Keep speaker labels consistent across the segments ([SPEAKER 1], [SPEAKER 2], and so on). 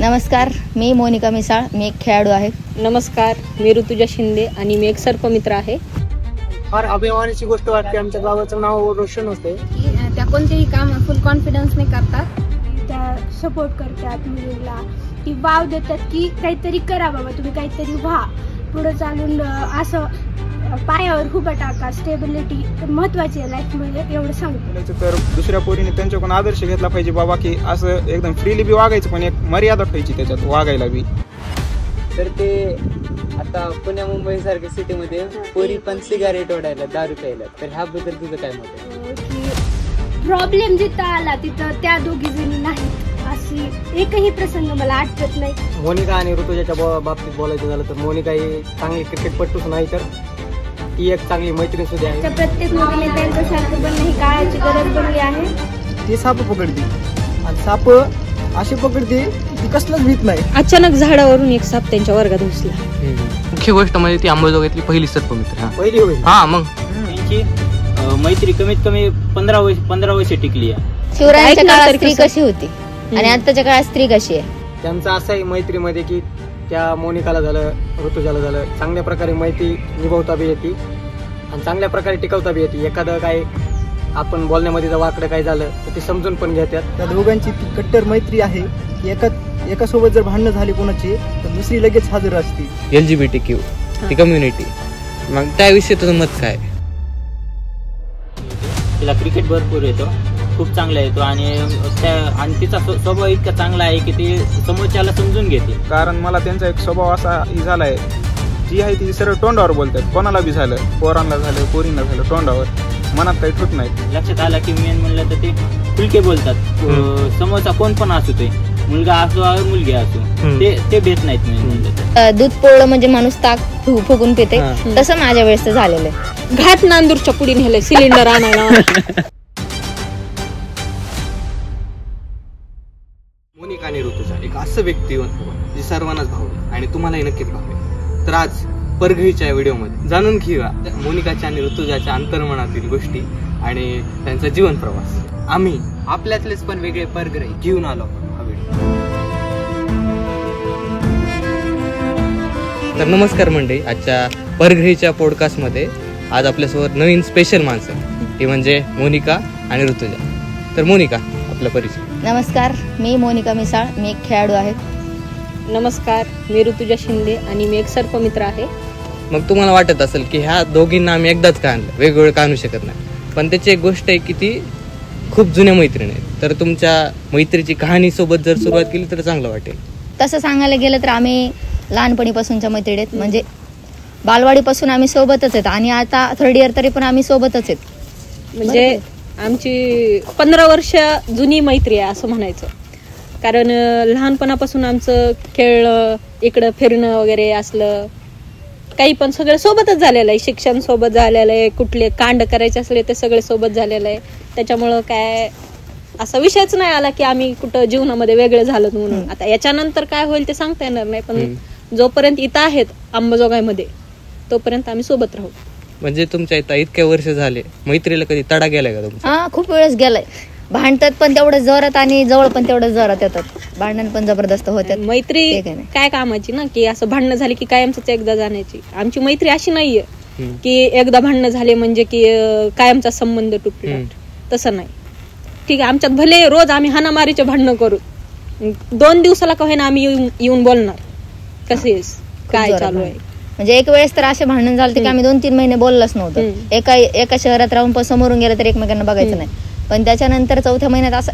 [SPEAKER 1] नमस्कार, मी मोनिका मिसाळ, मी एक खेळाडू आहे.
[SPEAKER 2] नमस्कार, मी ऋतुजा शिंदे आणि मी एक सर्पमित्र आहे.
[SPEAKER 3] फार अभिमानाची गोष्ट वाटते, आमच्या गावाचं नाव रोशन होते.
[SPEAKER 4] त्या कोणतेही काम फुल कॉन्फिडन्सने करतात, त्या सपोर्ट करतात मुलीला, ती वाव देतात की काहीतरी करा बाबा, तुम्ही काहीतरी व्हा, पुढे चालून असं पायावर उभं टाका. स्टेबिलिटी महत्वाची आहे लाईफमध्ये, एवढं सांगतो.
[SPEAKER 5] तर दुसऱ्या पोरीने त्यांच्याकडून आदर्श घेतला पाहिजे बाबा, की असं एकदम फ्रीली बी वागायचं, पण एक मर्यादा ठेवायची त्याच्यात वागायला बी.
[SPEAKER 6] तर ते आता पुण्या मुंबई सारख्या सिटीमध्ये पोरी पण सिगारेट ओढायला, दारू प्यायला, तर ह्याबद्दल तुझं काय मत आहे?
[SPEAKER 4] की प्रॉब्लेम जिथं आला तिथं त्या दोघी जणी नाही, अशी एकही प्रसंग मला आठवत नाही.
[SPEAKER 3] मोनिका आणि ऋतुजाच्या बाबतीत बोलायचं झालं तर मोनिका ही चांगली क्रिकेटपटूच नाही, तर ती एक चांगली मैत्रीण सुद्धा आहे.
[SPEAKER 4] प्रत्येक मुलीने त्यांच्यासारखं बनणं ही काळाची गरज बनली आहे.
[SPEAKER 3] ती साप पकडते आणि साप अशी पकडते ती कसलंच भीत नाही.
[SPEAKER 2] अचानक झाडावरून एक साप त्यांच्या वर्गात घुसला.
[SPEAKER 7] मुख्य गोष्ट म्हणजे ती अंबाजोगाईतली पहिली सर्पमित्र.
[SPEAKER 3] पहिली होईल.
[SPEAKER 7] हा, मग
[SPEAKER 6] त्यांची मैत्री कमीत कमी 15 वर्ष टिकली आहे.
[SPEAKER 1] शिवरायांच्या काळात स्त्री कशी होती आणि आताच्या काळात स्त्री कशी आहे?
[SPEAKER 3] त्यांचं असं आहे मैत्रीमध्ये की त्या मोनिकाला झालं, ऋतुजाला झालं, चांगल्या प्रकारे मैत्री निभावता बी येते आणि चांगल्या प्रकारे टिकवता बी येते. एखादं काय आपण बोलण्यामध्ये जर वाकडं काय झालं तर ते समजून पण घेतात. त्या दोघांची ती कट्टर मैत्री आहे. एका सोबत जर भांडणं झाली कोणाची तर दुसरी लगेच हजर असते.
[SPEAKER 7] LGBTQ ती कम्युनिटी, मग त्याविषयी तुझं मत काय?
[SPEAKER 6] तिला क्रिकेट भरपूर येतो, खूप चांगला येतो आणि तिचा स्वभाव इतका चांगला आहे की ती समोरच्याला समजून घेते.
[SPEAKER 5] कारण मला त्यांचा एक स्वभाव असा झालाय, जी आहे ती सरळ तोंडावर बोलतात. कोणाला बी झालं, पोरांना झालं, पोरींना झालं, तोंडावर, मनात काही ठुत नाही.
[SPEAKER 6] लक्षात आलं की मेन म्हणलं तर ते खुलके बोलतात. समोरचा कोण पण असू, ते मुलगा असो मुलगी असो, ते भेट नाहीत. मेन म्हणलं तर
[SPEAKER 1] दूध पोळलं म्हणजे माणूस ताक फुगून पिते, तसं माझ्या वेळेस झालेलं आहे.
[SPEAKER 2] घाट नांदूरच्या पुढे नेलंय सिलेंडर आणायला.
[SPEAKER 7] मोनिका आणि ऋतुजा एक असं व्यक्तिमत्व जे सर्वांनाच भावलं आणि तुम्हालाही नक्कीच भावेल. तर आज परघवीच्या व्हिडिओमध्ये जाणून घेऊया मोनिकाच्या आणि ऋतुजाच्या अंतर्मनातील गोष्टी आणि त्यांचा जीवन प्रवास. आम्ही
[SPEAKER 6] आपल्यातलेच पण वेगळे परग्रही
[SPEAKER 7] घेऊन आलो हा व्हिडिओ. तर नमस्कार मंडळी, आजच्या परघवीच्या पॉडकास्टमध्ये आज आपल्यासोबत नवीन स्पेशल माणसं, ती म्हणजे मोनिका आणि ऋतुजा. तर मोनिका, आपला परिचय.
[SPEAKER 1] नमस्कार, मी मोनिका मिसाळ, मी एक खेळाडू आहे.
[SPEAKER 2] नमस्कार, मी ऋतुजा शिंदे आणि मी एक सर्पमित्र आहे.
[SPEAKER 7] मग तुम्हाला वाटत असेल की ह्या दोघींना आम्ही एकदाच का आणलं, वेगवेगळं का आणू शकत नाही, पण त्याची एक गोष्ट आहे की ती खूप जुन्या मैत्रीण आहेत. तर तुमच्या मैत्रीची कहाणी सोबत जर सुरुवात केली तर चांगलं वाटेल.
[SPEAKER 1] तसं सांगायला गेलं तर आम्ही लहानपणीपासूनच्या मैत्रिणी आहेत, म्हणजे बालवाडीपासून आम्ही सोबतच आहेत आणि आता 3rd इयर तरी पण आम्ही सोबतच आहेत.
[SPEAKER 2] म्हणजे आमची 15 वर्ष जुनी मैत्री आहे असं म्हणायचं. कारण लहानपणापासून आमचं खेळणं, इकडं फिरणं वगैरे असलं काही पण सगळं सोबतच झालेलं आहे. शिक्षण सोबत झालेलं आहे, कुठले कांड करायचे असले ते सगळे सोबत झालेलं आहे. त्याच्यामुळं काय असा विषयच नाही आला की आम्ही कुठं जीवनामध्ये वेगळे झालो म्हणून. आता याच्यानंतर काय होईल ते सांगता येणार नाही, पण जोपर्यंत इथं आहेत अंबाजोगाईमध्ये तोपर्यंत आम्ही सोबत राहू.
[SPEAKER 7] म्हणजे तुमच्या इथं इतके वर्ष झाले, मैत्रीला कधी तडा गेलाय का तुमचा?
[SPEAKER 1] हा, खूप वेळेस गेलाय. भांडतात पण तेवढं जोरात आणि जवळ पण तेवढं जोरात येतात. भांडण पण जबरदस्त होतात.
[SPEAKER 2] मैत्री काय कामाची ना, की असं भांडणं झाली की कायमच एकदा जाण्याची. आमची मैत्री अशी नाहीये की एकदा भांडणं झाले म्हणजे की कायमचा संबंध तुटला, तसं नाही. ठीक आहे, आमच्यात भले रोज आम्ही हाणामारीचे भांडणं करू, 2 दिवसाला का होईना आम्ही येऊन बोलणार कसे काय चालू आहे.
[SPEAKER 1] म्हणजे एक वेळेस तर असे भांडण झालं की आम्ही 2-3 महिने बोललोच नव्हतं. एका शहरात राहून पण समोरून गेलं तर एकमेकांना बघायचं नाही. पण त्याच्यानंतर 4थ्या महिन्यात असं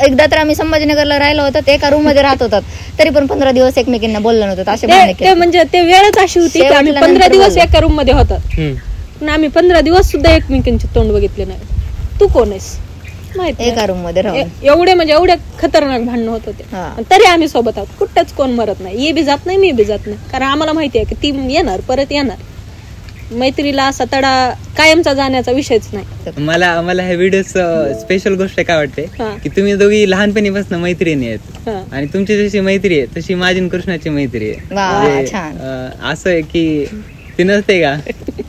[SPEAKER 1] एकदा तर आम्ही संभाजीनगरला राहिलो होतो, एका रूम मध्ये राहत होतात, तरी पण 15 दिवस एकमेकांना बोललो नव्हतं. असे भांडण
[SPEAKER 2] म्हणजे ते वेळच अशी होती की आम्ही 15 दिवस एका रूम मध्ये होतात, पण आम्ही 15 दिवस सुद्धा एकमेकांचे तोंड बघितले नाही. तू कोण आहेस माहिती,
[SPEAKER 1] एका रूम मध्ये राहून
[SPEAKER 2] एवढे खतरनाक भांडणं होत होते. तरी आम्ही सोबत आहोत, कुठंच कोण मरत नाही. ये बी जात नाही, मी बी जात नाही, कारण आम्हाला माहिती आहे की ती येणार, परत येणार. मैत्रीला असा तडा कायमचा जाण्याचा विषयच नाही.
[SPEAKER 6] मला ह्या व्हिडिओ स्पेशल गोष्ट काय वाटते की तुम्ही दोघी लहानपणीपासून मैत्रिणी आहेत आणि तुमची जशी मैत्री आहे तशी माझी आणि कृष्णाची मैत्री आहे. असं आहे की ती नसते का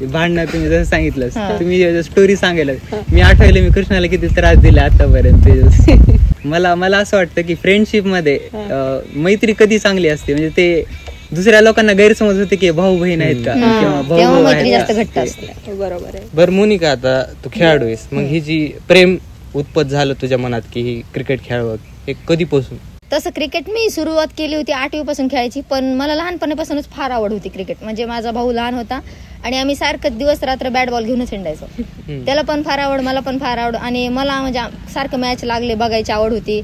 [SPEAKER 6] भांडणं, तुम्ही जसं सांगितलं, तुम्ही स्टोरी सांगायला, मी आठवायला मी कृष्णाला किती त्रास दिला आतापर्यंत. मला असं वाटतं की फ्रेंडशिप मध्ये मैत्री कधी चांगली असते, म्हणजे ते दुसऱ्या लोकांना गैरसमज होते की भाऊ बहीण आहेत का किंवा भाऊ आहेत.
[SPEAKER 2] बरोबर आहे.
[SPEAKER 7] बरं मोनिका, आता तू खेळाडू आहेस, मग ही जी प्रेम उत्पन्न झालं तुझ्या मनात की ही क्रिकेट खेळावं, हे कधीपासून?
[SPEAKER 1] तसं क्रिकेट मी सुरुवात केली होती 8वी पासून खेळायची, पण मला लहानपणापासूनच फार आवड होती क्रिकेट. म्हणजे माझा भाऊ लहान होता आणि आम्ही सारखं दिवस रात्र बॅट बॉल घेऊनच हिंडायचो. त्याला पण फार आवड, मला पण फार आवड, आणि मला म्हणजे सारखं मॅच लागले बघायची आवड होती.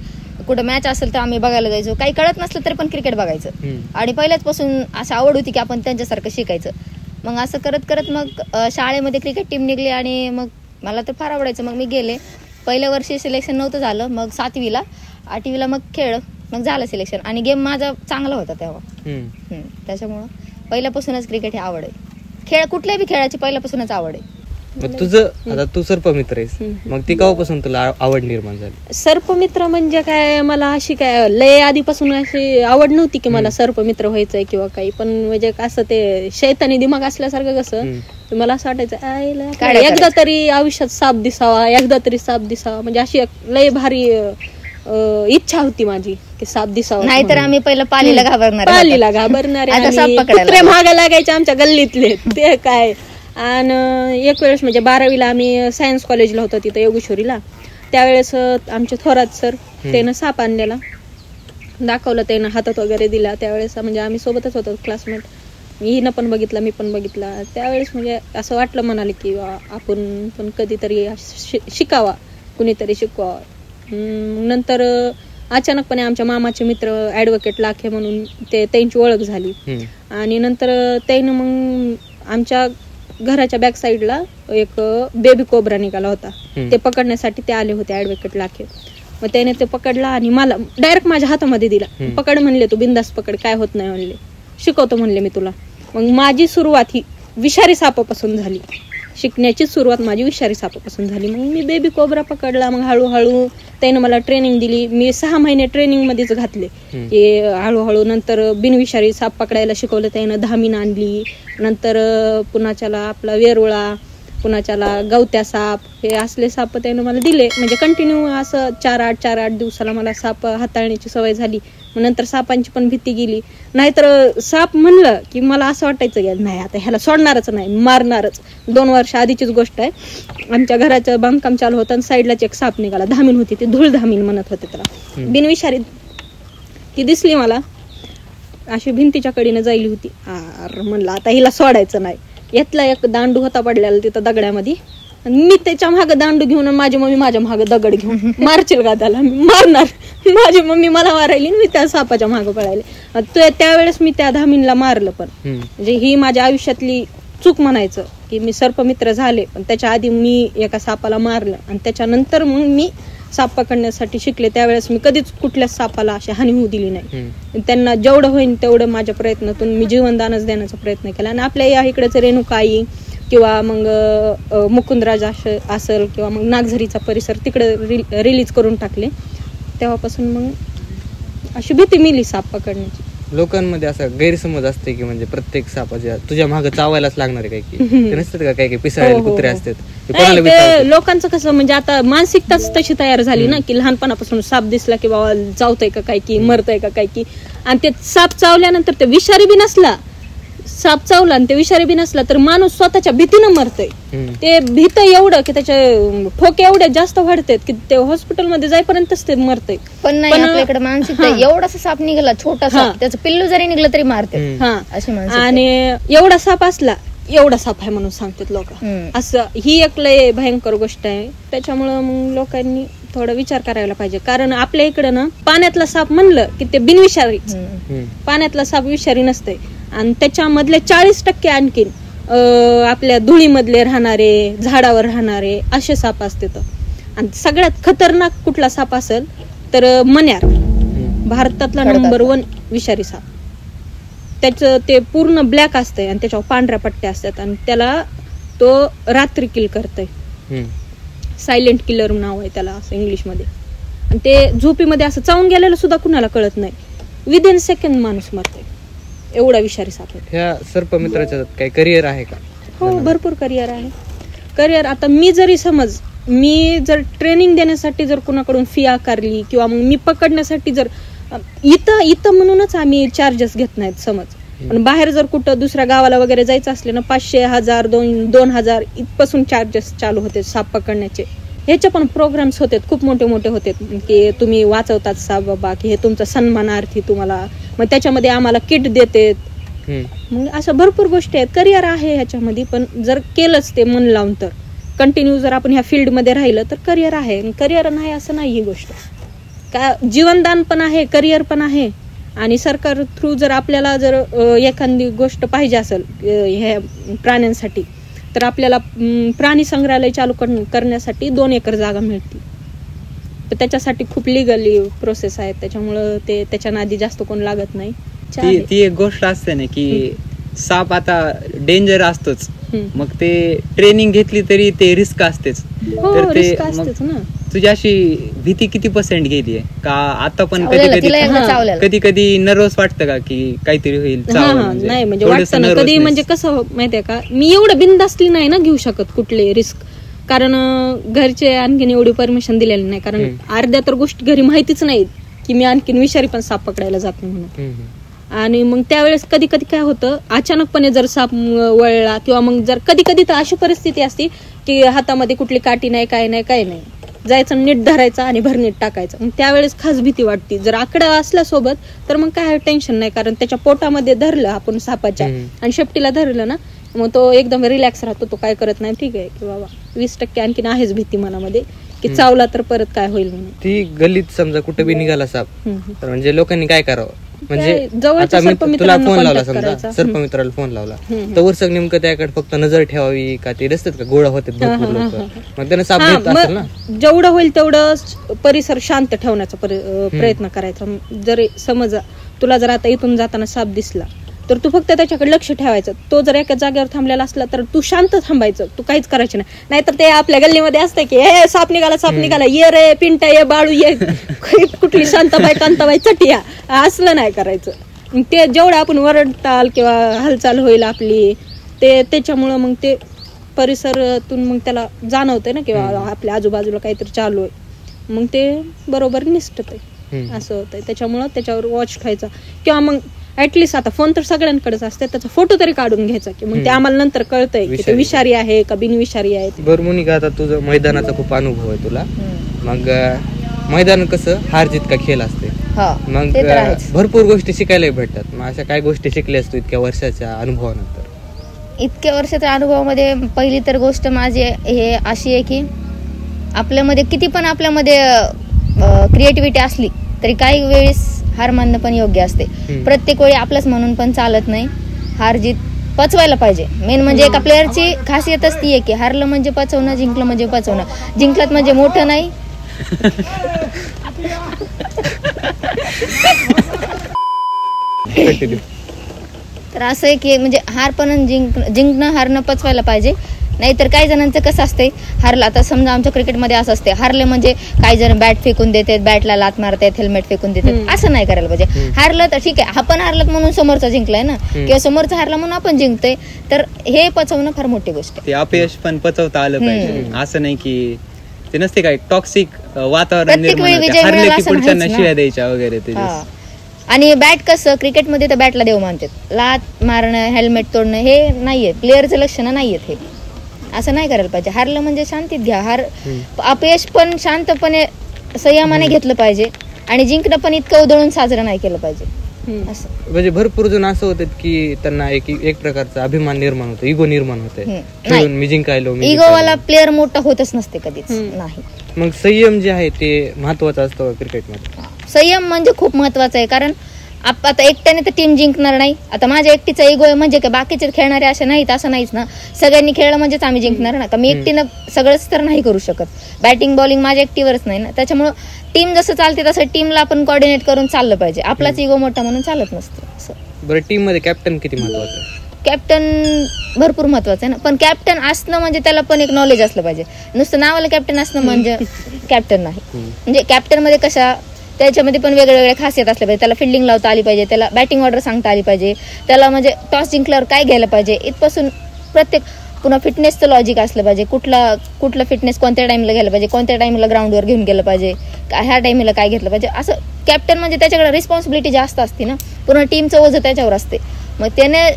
[SPEAKER 1] कुठं मॅच असेल तर आम्ही बघायला जायचो, काही कळत नसलं तरी पण क्रिकेट बघायचं. आणि पहिल्याचपासून असं आवड होती की आपण त्यांच्यासारखं शिकायचं. मग असं करत करत मग शाळेमध्ये क्रिकेट टीम निघली आणि मग मला तर फार आवडायचं. मग मी गेले. पहिल्या वर्षी सिलेक्शन नव्हतं झालं, मग 7वीला 8वीला मग खेळ, मग झालं सिलेक्शन. आणि गेम माझा चांगला होता तेव्हा. त्याच्यामुळं पहिल्यापासूनच क्रिकेट ही आवड आहे. खेळ कुठल्याही खेळाची पहिल्यापासूनच आवड आहे.
[SPEAKER 7] तुझं आता तू सर्पमित्र आहेस, मग ती केव्हापासून तुला आवड निर्माण झाली?
[SPEAKER 2] सर्पमित्र म्हणजे काय, मला अशी काय लय आधीपासून अशी आवड नव्हती की मला सर्पमित्र व्हायचंय किंवा काही, पण म्हणजे असं ते शैतानी दिमाग असल्यासारखं कसं मला असं वाटायचं एकदा तरी आयुष्यात साप दिसावा, एकदा तरी साप दिसावा, म्हणजे अशी लय भारी इच्छा होती माझी की साप दिसावा.
[SPEAKER 1] नाहीतर आम्ही पहिलं पालीला घाबरणारे
[SPEAKER 2] कुत्रे महागा लागायचे आमच्या गल्लीतले ते काय. आणि एक वेळेस म्हणजे 12वीला आम्ही सायन्स कॉलेजला होतो तिथं योगेश्वरीला, त्यावेळेस आमचे थोरात सर त्यानं साप आणलेला दाखवलं, त्यानं हातात वगैरे दिला. त्यावेळेस म्हणजे आम्ही सोबतच होतो क्लासमेट, हिनं पण बघितला मी पण बघितला. त्यावेळेस म्हणजे असं वाटलं म्हणाले की आपण पण कधीतरी शिकावा, कुणीतरी शिकवावा. नंतर अचानकपणे आमच्या मामाचे मित्र ऍडव्होकेट लाखे म्हणून त्यांची ओळख झाली. आणि नंतर त्यानं मग आमच्या घराच्या बॅक साईडला एक बेबी कोबरा निघाला होता, ते पकडण्यासाठी ते आले होते ऍडव्होकेट लाखे. मग त्याने ते पकडला आणि मला डायरेक्ट माझ्या हातामध्ये दिला. पकड म्हणले, तू बिंदास पकड, काय होत नाही म्हणले, शिकवतो म्हणले मी तुला. मग माझी सुरुवात ही विषारी सापापासून झाली, शिकण्याची सुरुवात माझी विषारी सापापासून झाली. मग मी बेबी कोबरा पकडला. मग हळूहळू त्यानं मला ट्रेनिंग दिली. मी 6 महिने ट्रेनिंग मध्येच घातले की हळूहळू. नंतर बिनविषारी साप पकडायला शिकवलं त्यानं, धामीन आणली. नंतर पुन्हाच्याला आपला वेरुळा, पुन्हाच्याला गवत्या साप, हे असले साप त्यानं मला दिले. म्हणजे कंटिन्यू असं 4-8 दिवसाला मला साप हाताळण्याची सवय झाली. मग नंतर सापांची पण भीती गेली. नाहीतर साप म्हणलं की मला असं वाटायचं की नाही आता ह्याला सोडणारच नाही, मारणारच. 2 वर्ष आधीचीच गोष्ट आहे. आमच्या घराचं बांधकाम चालू होतं आणि साईडलाच एक साप निघाला, धामीन होती, ती धूळ धामीन म्हणत होते त्याला, बिनविषारी. ती दिसली मला, अशी भिंतीच्या कडीनं जायली होती. म्हणलं आता हिला सोडायचं नाही. यातला एक दांडू होता पडलेला तिथं दगड्यामध्ये, मी त्याच्या मागं दांडू घेऊन, माझी मम्मी माझ्या मागं दगड घेऊन, मारशील का त्याला, मारणार. माझी मम्मी मला मारायली, मी त्या सापाच्या मागं पळायले. त्यावेळेस मी त्या धामीनला मारलं. पण म्हणजे ही माझ्या आयुष्यातली चूक म्हणायचं की मी सर्पमित्र झाले, पण त्याच्या आधी मी एका सापाला मारलं आणि त्याच्यानंतर मग मी साप पकडण्यासाठी शिकले. त्यावेळेस मी कधीच कुठल्याच सापाला अशी हानी होऊ दिली नाही. त्यांना जेवढं होईल तेवढं माझ्या प्रयत्नातून मी जीवनदानच देण्याचा प्रयत्न केला. आणि आपल्या या इकडेच रेणुकाई किंवा मग मुकुंदराज असेल किंवा मग नागझरीचा परिसर तिकडे रिलीज करून टाकले. तेव्हापासून मग अशी भीती मिली साप पकडण्याची.
[SPEAKER 7] लोकांमध्ये असा गैरसमज असते की म्हणजे प्रत्येक सापाच्या तुझ्या मागे चावायलाच लागणार आहे, काही नसतात का, काही पिसाळलेले कुत्रे असतात.
[SPEAKER 2] लोकांचं कसं म्हणजे आता मानसिकताच तशी तयार झाली ना की लहानपणापासून साप दिसला की बाबा चावतोय का काय की, मरतय का काय की. आणि ते साप चावल्यानंतर ते विषारी बी नसला, साप चावला आणि ते विषारी बी नसला तर माणूस स्वतःच्या भीतीनं मरतय. ते भीत एवढं की त्याचे ठोके एवढे जास्त वाढतात की ते हॉस्पिटलमध्ये जाईपर्यंतच ते मरतय.
[SPEAKER 1] पण नाही आपल्याकडे मानसिकता, एवढासा साप निघाला छोटासा, त्याचं पिल्लू जरी निघलं तरी मारते अशी मानसिकता.
[SPEAKER 2] आणि एवढा साप असला, एवढा साप आहे म्हणून सांगतात लोक, असं ही एक लय भयंकर गोष्ट आहे. त्याच्यामुळं मग लोकांनी थोडा विचार करायला पाहिजे. कारण आपल्या इकडं ना पाण्यातला साप म्हणलं की ते बिनविषारी, पाण्यातला साप विषारी नसते. आणि त्याच्यामधले 40% आणखीन आपल्या धुळीमधले राहणारे, झाडावर राहणारे असे साप असतात. आणि सगळ्यात खतरनाक कुठला साप असेल तर मण्यार, भारतातला नंबर 1 विषारी साप. त्याचं ते पूर्ण ब्लॅक असतंय आणि त्याच्यावर पांढऱ्या पट्ट्या असतात आणि त्याला तो रात्री किल करतय. सायलेंट किलर नाव आहे त्याला असं इंग्लिशमध्ये. आणि ते झोपीमध्ये असं चावून गेलेलं सुद्धा कुणाला कळत नाही, विदिन सेकंड माणूस मरतोय, एवढा विषारी साप आहे.
[SPEAKER 7] ह्या सर्पमित्राचं काही करिअर आहे का?
[SPEAKER 2] हो, भरपूर करिअर आहे. करिअर आता मी जरी समज मी जर ट्रेनिंग देण्यासाठी जर कुणाकडून फी आकारली किंवा मग मी पकडण्यासाठी जर इथं म्हणूनच आम्ही चार्जेस घेत नाहीत समज, पण बाहेर जर कुठं दुसऱ्या गावाला वगैरे जायचं असले ना 500, 1000, 2000 इथपासून चार्जेस चालू होते साप पकडण्याचे. ह्याचे पण प्रोग्राम्स होते खूप मोठे मोठे होते की तुम्ही वाचवतात साप बाबा, की हे तुमचा सन्मानार्थी तुम्हाला, मग त्याच्यामध्ये आम्हाला किट देतात. मग अशा भरपूर गोष्टी आहेत. करिअर आहे ह्याच्यामध्ये, पण जर केलंच ते मन लावून तर कंटिन्यू जर आपण ह्या फील्डमध्ये राहिलं तर करिअर आहे. करिअर नाही असं नाही ही गोष्ट, का जीवनदान पण आहे, करिअर पण आहे. आणि सरकार थ्रू जर आपल्याला जर एखादी गोष्ट पाहिजे असेल ह्या प्राण्यांसाठी, तर आपल्याला प्राणी संग्रहालय चालू करण्यासाठी 2 एकर जागा मिळते. तर त्याच्यासाठी खूप लिगली प्रोसेस आहे, त्याच्यामुळं ते त्याच्या नादी जास्त कोण लागत नाही.
[SPEAKER 6] ती एक गोष्ट असते ना की साप आता डेंजर असतोच, मग ते ट्रेनिंग घेतली तरी ते रिस्क असतेच. तर ते मग तुझी अशी भीती किती % गेली आहे का आता पण? कधी कधी नर्वस वाटतं का की काहीतरी होईल?
[SPEAKER 2] नाही म्हणजे वाटतं ना कधी, म्हणजे कसं माहितीये का, मी एवढं बिनधास्तली नाही ना घेऊ शकत कुठले रिस्क, कारण घरचे आणखीन एवढी परमिशन दिलेली नाही. कारण अर्ध्या तर गोष्टी घरी माहितीच नाहीत की मी आणखीन विषारी पण साप पकडायला जाते म्हणून. आणि मग त्यावेळेस कधी कधी काय होतं, अचानकपणे जर साप वळला किंवा मग जर कधी कधी तर अशी परिस्थिती असते की हातामध्ये कुठली काठी नाही, काय नाही, जायचं नीट धरायचं आणि भरनीट टाकायचं. मग त्यावेळेस खास भीती वाटते. जर आकडा असल्या सोबत तर मग काय टेन्शन नाही, कारण त्याच्या पोटामध्ये धरलं आपण सापाच्या आणि शेपटीला धरलं ना, मग तो एकदम रिलॅक्स राहतो, तो काय करत नाही. ठीक आहे की बाबा 20% आणखीन आहेच भीती मनामध्ये की चावला तर परत काय होईल म्हणून.
[SPEAKER 7] ती गल्लीत समजा कुठे बी निघाला साप तर म्हणजे लोकांनी काय करावं, म्हणजे
[SPEAKER 2] जवळच्या
[SPEAKER 7] तुला फोन लावला समजा, सर्पमित्राला फोन लावला तर वर्षक नेमकं त्याकडे फक्त नजर ठेवावी का, ते रस्त्यात का गोळा होते भरपूर लोक, मग त्याने साप घेत असेल ना.
[SPEAKER 2] जेवढं होईल तेवढं परिसर शांत ठेवण्याचा प्रयत्न करायचा. जर समज तुला जर आता इथून जाताना साप दिसला तर तू फक्त त्याच्याकडे लक्ष ठेवायचं. तो जर एका जागेवर थांबलेला असला तर तू शांत थांबायचं, तू काहीच करायचं नाही. नाहीतर ते आपल्या गल्लीमध्ये असतं की हे साप निघाला, ये रे पिंटा, ये बाळू, ये कुठली शांताबाई कांताबाई चटिया, असलं नाही करायचं. ते जेवढं आपण वरडताल किंवा हालचाल होईल आपली, ते त्याच्यामुळं मग ते परिसरातून मग त्याला जाणवतंय ना किंवा आपल्या आजूबाजूला काहीतरी चालू आहे, मग ते बरोबर निसटतंय असं होतंय. त्याच्यामुळं त्याच्यावर वॉच ठेवायचा किंवा मग ऍटलिस्ट आता फोन तर सगळ्यांकडेच असते, त्याचा फोटो तरी काढून घ्यायचा की मग ते आम्हाला नंतर कळतंय की ते विषारी आहे का बिनविषारी आहे.
[SPEAKER 7] बरं मोनिका, आता तुझं मैदानाचा खूप अनुभव आहे तुला, मग मैदान कसं हार जीत का खेळ असते, मग भरपूर गोष्टी शिकायला भेटतात. मग अशा काय गोष्टी शिकल्यास तू इतक्या वर्षाच्या अनुभवानंतर?
[SPEAKER 1] इतक्या वर्षाच्या अनुभवामध्ये पहिली तर गोष्ट माझी हे अशी आहे की आपल्यामध्ये किती पण आपल्यामध्ये क्रिएटिव्हिटी असली तरी काही वेळेस हार मानणं पण योग्य असते. प्रत्येक वेळी आपलंच म्हणून पण चालत नाही. हार जीत पचवायला पाहिजे. मेन म्हणजे एका प्लेअरची खासियतच ती आहे की हारलं म्हणजे पचवणं, जिंकलं म्हणजे पचवणं. जिंकलात म्हणजे मोठं नाही. तर असं आहे की म्हणजे हार पण जिंकणं हारणं पचवायला पाहिजे. नाहीतर काही जणांचं कसं असते, हारला आता समजा आमच्या क्रिकेटमध्ये असं असते, हारले म्हणजे काही जण बॅट फेकून देतात, बॅटला लात मारतात, हेल्मेट फेकून देतात. असं नाही करायला पाहिजे. हारलं तर ठीक आहे, आपण हारलं म्हणून समोरचा जिंकलाय ना, किंवा समोरचा हारला म्हणून आपण जिंकतोय, तर हे पचवणं फार मोठी गोष्ट आहे.
[SPEAKER 6] ते अपयश पण पचवता आलं पाहिजे. असं नाही की ते नसते काय टॉक्सिक वातावरण पुढच्यांना शिव्या द्यायच्या वगैरे.
[SPEAKER 1] आणि बॅट कसं क्रिकेटमध्ये तर बॅटला देव मानतात, लात मारणं, हेल्मेट तोडणं हे नाहीये, प्लेअरचं लक्षणं नाहीयेत. हे असं नाही करायला पाहिजे. हारलं म्हणजे शांतीत घ्या. अपयश पण शांतपणे संयमाने घेतलं पाहिजे आणि जिंकणं पण इतकं उधळून साजरं नाही केलं पाहिजे.
[SPEAKER 7] असं म्हणजे भरपूर जण असं होतात की त्यांना एक प्रकारचा अभिमान निर्माण होतो, इगो निर्माण होते, मी जिंकायलो.
[SPEAKER 1] इगोवाला प्लेअर मोठा होतच नसते कधीच नाही.
[SPEAKER 7] मग संयम जे आहे ते महत्वाचं असतं क्रिकेटमध्ये.
[SPEAKER 1] संयम म्हणजे खूप महत्वाचं आहे, कारण आता एकट्याने तर टीम जिंकणार नाही. आता माझ्या एकटीचा इगो आहे म्हणजे काय बाकीचे खेळणारे असे नाहीत असं नाहीच ना. सगळ्यांनी खेळलं म्हणजेच आम्ही जिंकणार ना. का मी एकटीनं सगळंच तर नाही करू शकत. बॅटिंग बॉलिंग माझ्या एकटीवरच नाही ना. त्याच्यामुळं टीम जसं चालते तसं टीमला आपण कोऑर्डिनेट करून चाललं पाहिजे. आपलाच इगो मोठा म्हणून चालत नसतं.
[SPEAKER 7] बरं, टीम मध्ये कॅप्टन किती महत्वाचं आहे?
[SPEAKER 1] कॅप्टन भरपूर महत्वाचं आहे ना, पण कॅप्टन असणं म्हणजे त्याला पण एक नॉलेज असलं पाहिजे. नुसतं नावाला कॅप्टन असणं म्हणजे कॅप्टन नाही. म्हणजे कॅप्टन मध्ये कशा त्याच्यामध्ये पण वेगवेगळ्या खासियत असल्या पाहिजे. त्याला फिल्डिंग लावता आली पाहिजे, त्याला बॅटिंग ऑर्डर सांगता आली पाहिजे, त्याला म्हणजे टॉस जिंकल्यावर काय घ्यायला पाहिजे इथपासून प्रत्येक पुन्हा फिटनेसचं लॉजिक असलं पाहिजे, कुठला फिटनेस कोणत्या टाइमला घ्यायला पाहिजे, कोणत्या टाइमला ग्राउंडवर घेऊन गेलं पाहिजे, ह्या टाइमला काय घेतलं पाहिजे. असं कॅप्टन म्हणजे त्याच्याकडे रिस्पॉन्सिबिलिटी जास्त असते ना, पुन्हा टीमचं ओझं त्याच्यावर असते. मग त्याने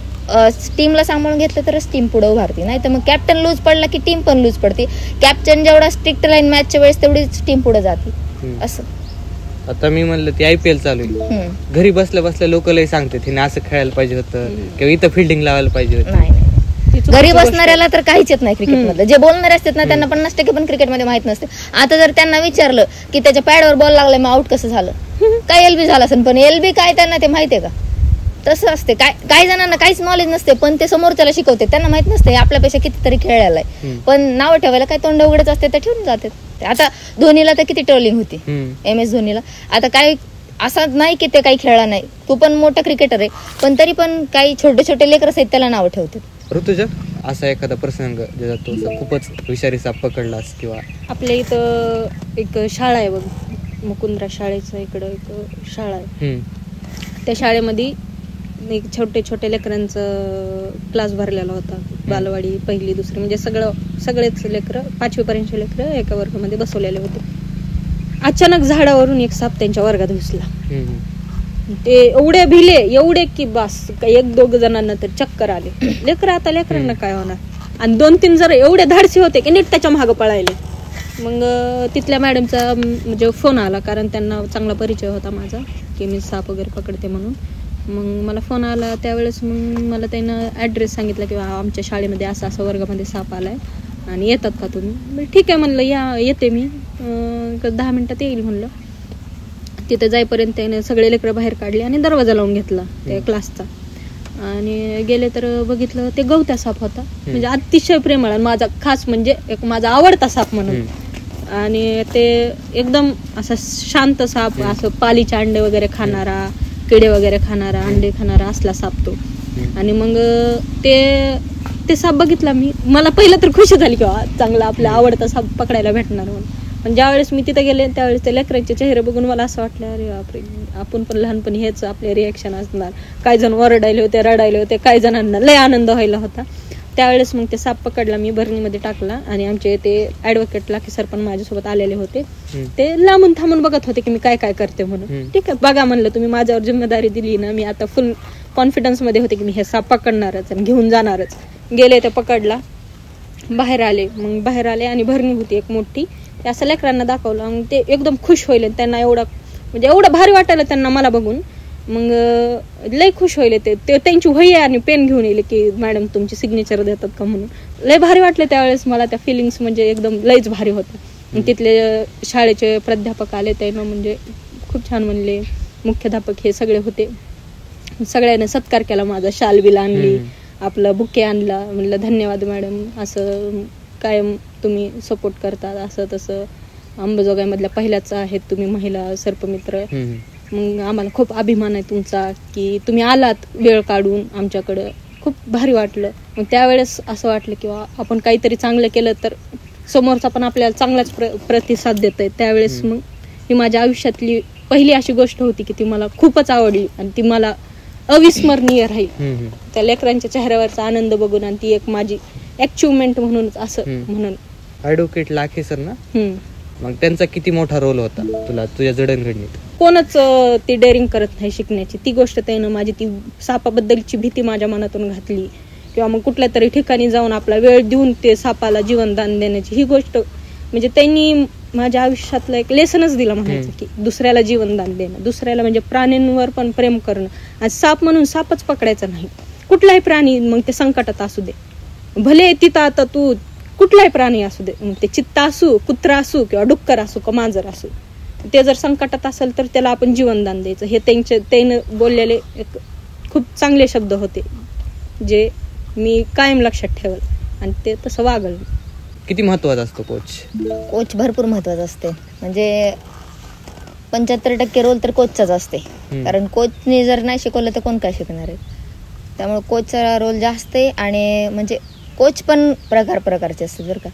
[SPEAKER 1] टीमला सांभाळून घेतलं तरच टीम पुढे उभारते, नाही तर मग कॅप्टन लूज पडला की टीम पण लूज पडते. कॅप्टन जेवढा स्ट्रिक्ट राहील मॅचच्या वेळेस तेवढीच टीम पुढे जाते. असं
[SPEAKER 7] आता मी म्हणलं ते IPL चालू आहे, घरी बसल्या बसल्या लोक लय सांगते तिने असं खेळायला पाहिजे होतं किंवा इथं फिल्डिंग लावायला पाहिजे होतं.
[SPEAKER 1] नाही, घरी बसणाऱ्याला तर काहीच येत नाही क्रिकेट मधलं. जे बोलणारे असतात ना त्यांना 50% पण क्रिकेटमध्ये माहित नसते. आता जर त्यांना विचारलं की त्याच्या पॅडवर बॉल लागलाय मग आउट कसं झालं, काय LB झाला असेल, पण LB काय त्यांना ते माहितीये का? तसं असते. काही जणांना काहीच नॉलेज नसते, पण ते समोरच्याला शिकवते, त्यांना माहित नसते आपल्यापेक्षा कितीतरी खेळायला आहे, पण नाव ठेवायला काय तोंड उघडच असते तर ठेवून जाते. आता धोनीला तर किती ट्रोलिंग होती, MS धोनीला. आता काय असं नाही की ते काही खेळला नाही, तो पण मोठा क्रिकेटर आहे, पण तरी पण काही छोटे छोटे लेकरच आहेत त्याला नाव ठेवते.
[SPEAKER 7] ऋतुजा, असा एखादा प्रसंग ज्याचा तो खूपच विषारी साप पकडलास किंवा?
[SPEAKER 2] आपल्या इथं एक शाळा आहे बघ, मुकुंद्रा शाळेचं इकडं एक शाळा आहे. त्या शाळेमध्ये एक छोटे लेकरांचं क्लास भरलेला होता, बालवाडी 1ली 2री म्हणजे सगळेच लेकरं 5वी पर्यंतचे लेकरं एका वर्गामध्ये बसवलेले होते. अचानक झाडावरून एक साप त्यांच्या वर्गात घुसला. ते एवढे भिले, एवढे की बस 1-2 जणांना तर चक्कर आले. लेकरांना काय होणार, आणि 2-3 जर एवढे धाडसी होते की नीट त्याच्या मागं पळायले. मग तिथल्या मॅडमचा म्हणजे फोन आला, कारण त्यांना चांगला परिचय होता माझा की मी साप वगैरे पकडते म्हणून. मग मला फोन आला त्यावेळेस, मग मला त्यानं ॲड्रेस सांगितला की आमच्या शाळेमध्ये असं वर्गामध्ये साप आलाय आणि येतात का तुम्ही. ठीक आहे म्हणलं, येते मी, 10 मिनिटात येईल म्हणलं. तिथे जाईपर्यंत त्याने सगळे लेकरं बाहेर काढले आणि दरवाजा लावून घेतला त्या क्लासचा, आणि गेले तर बघितलं ते गवत्या साप होता. म्हणजे अतिशय प्रेमळ, माझा खास म्हणजे एक माझा आवडता साप म्हणून. आणि ते एकदम असा शांत साप, असं पालीचे अंडे वगैरे खाणारा, किडे वगैरे खाणारा, अंडे खाणारा असला साप तो. आणि मग ते साप बघितला मी, मला पहिलं तर खुशी झाली की चांगला आपला आवडता साप पकडायला भेटणार म्हणून. पण ज्यावेळेस मी तिथे गेले त्यावेळेस ते लेकरांचे चेहरे बघून मला असं वाटलं, अरे बापरे, आपण पण लहानपणी हेच आपले रिॲक्शन असणार. काही जण ओरडायले होते, रडायले होते, काही जणांना लय आनंद व्हायला होता. त्यावेळेस मग ते साप पकडला मी, भरणीमध्ये टाकला, आणि आमचे ते ॲडव्होकेट लाखे सर पण माझ्यासोबत आलेले होते. ते लांबून थांबून बघत होते की मी काय काय करते म्हणून. ठीक आहे बघा म्हणलं, तुम्ही माझ्यावर जिम्मेदारी दिली ना, मी आता फुल कॉन्फिडन्स मध्ये होते की मी हे साप पकडणारच आणि घेऊन जाणारच. गेले ते पकडला, बाहेर आले आणि भरणी होती एक मोठी, ते असं लेकरांना दाखवलं. मग ते एकदम खुश होईल, त्यांना एवढं भारी वाटायला त्यांना मला बघून. मग लय खुश होईल, ते त्यांची वही आणि पेन घेऊन येईल की मॅडम तुमची सिग्नेचर देतात का म्हणून. लय भारी वाटले त्यावेळेस मला, त्या फिलिंग्स म्हणजे एकदम लयच भारी होतं. तिथले शाळेचे प्राध्यापक आले, त्यानं म्हणजे खूप छान म्हणले, मुख्याध्यापक हे सगळे होते, सगळ्यांनी सत्कार केला माझा, शाल बिल आणली, आपलं बुके आणला. म्हणलं धन्यवाद मॅडम, असं कायम तुम्ही सपोर्ट करतात, असं तसं. अंबाजोगाईमधल्या पहिल्याच आहेत तुम्ही महिला सर्पमित्र. मग आम्हाला खूप अभिमान आहे तुमचा की तुम्ही आलात वेळ काढून आमच्याकडं, खूप भारी वाटलं. मग त्यावेळेस असं वाटलं की आपण काहीतरी चांगलं केलं तर समोरचा पण आपल्याला चांगलाच प्रतिसाद देत आहे. त्यावेळेस मग ही माझ्या आयुष्यातली पहिली अशी गोष्ट होती की ती मला खूपच आवडली आणि ती मला अविस्मरणीय राहील. त्या लेकरांच्या चेहऱ्यावरचा आनंद बघून, आणि ती एक माझी अचिव्हमेंट म्हणूनच असं म्हणून.
[SPEAKER 7] ॲडव्होकेट लाखे सर ना, मग त्यांचा किती मोठा रोल होता तुझ्या जडणघडणीत?
[SPEAKER 2] कोणच ती डेअरिंग करत नाही शिकण्याची. ती गोष्ट त्यानं माझी ती सापाबद्दलची भीती माझ्या मनातून घातली, किंवा मग कुठल्या तरी ठिकाणी जाऊन आपला वेळ देऊन ते सापाला जीवनदान देण्याची ही गोष्ट, म्हणजे त्यांनी माझ्या आयुष्यातलं एक लेसनच दिलं म्हणायचं की दुसऱ्याला जीवनदान देणं, दुसऱ्याला म्हणजे प्राण्यांवर पण प्रेम करणं. आणि साप म्हणून सापच पकडायचा नाही, कुठलाही प्राणी, मग ते संकटात असू दे, भले तिथं आता तू कुठलाही प्राणी असू दे, मग ते चित्ता असू, कुत्रा असू, किंवा डुक्कर असू, का मांजर असू, ते जर संकटात असेल तर त्याला आपण जीवनदान द्यायचं. हे त्यानं बोललेले एक खूप चांगले शब्द होते, जे मी कायम लक्षात ठेवल आणि ते तसं वागल.
[SPEAKER 7] किती महत्वाचा असतो कोच
[SPEAKER 1] भरपूर महत्वाचा असते. म्हणजे 75% रोल तर कोचचाच असते, कारण कोचने जर नाही शिकवलं तर कोण काय शिकणार आहे. त्यामुळे कोचचा रोल जास्त आहे. आणि म्हणजे कोच पण प्रकारचे असतात बरं का.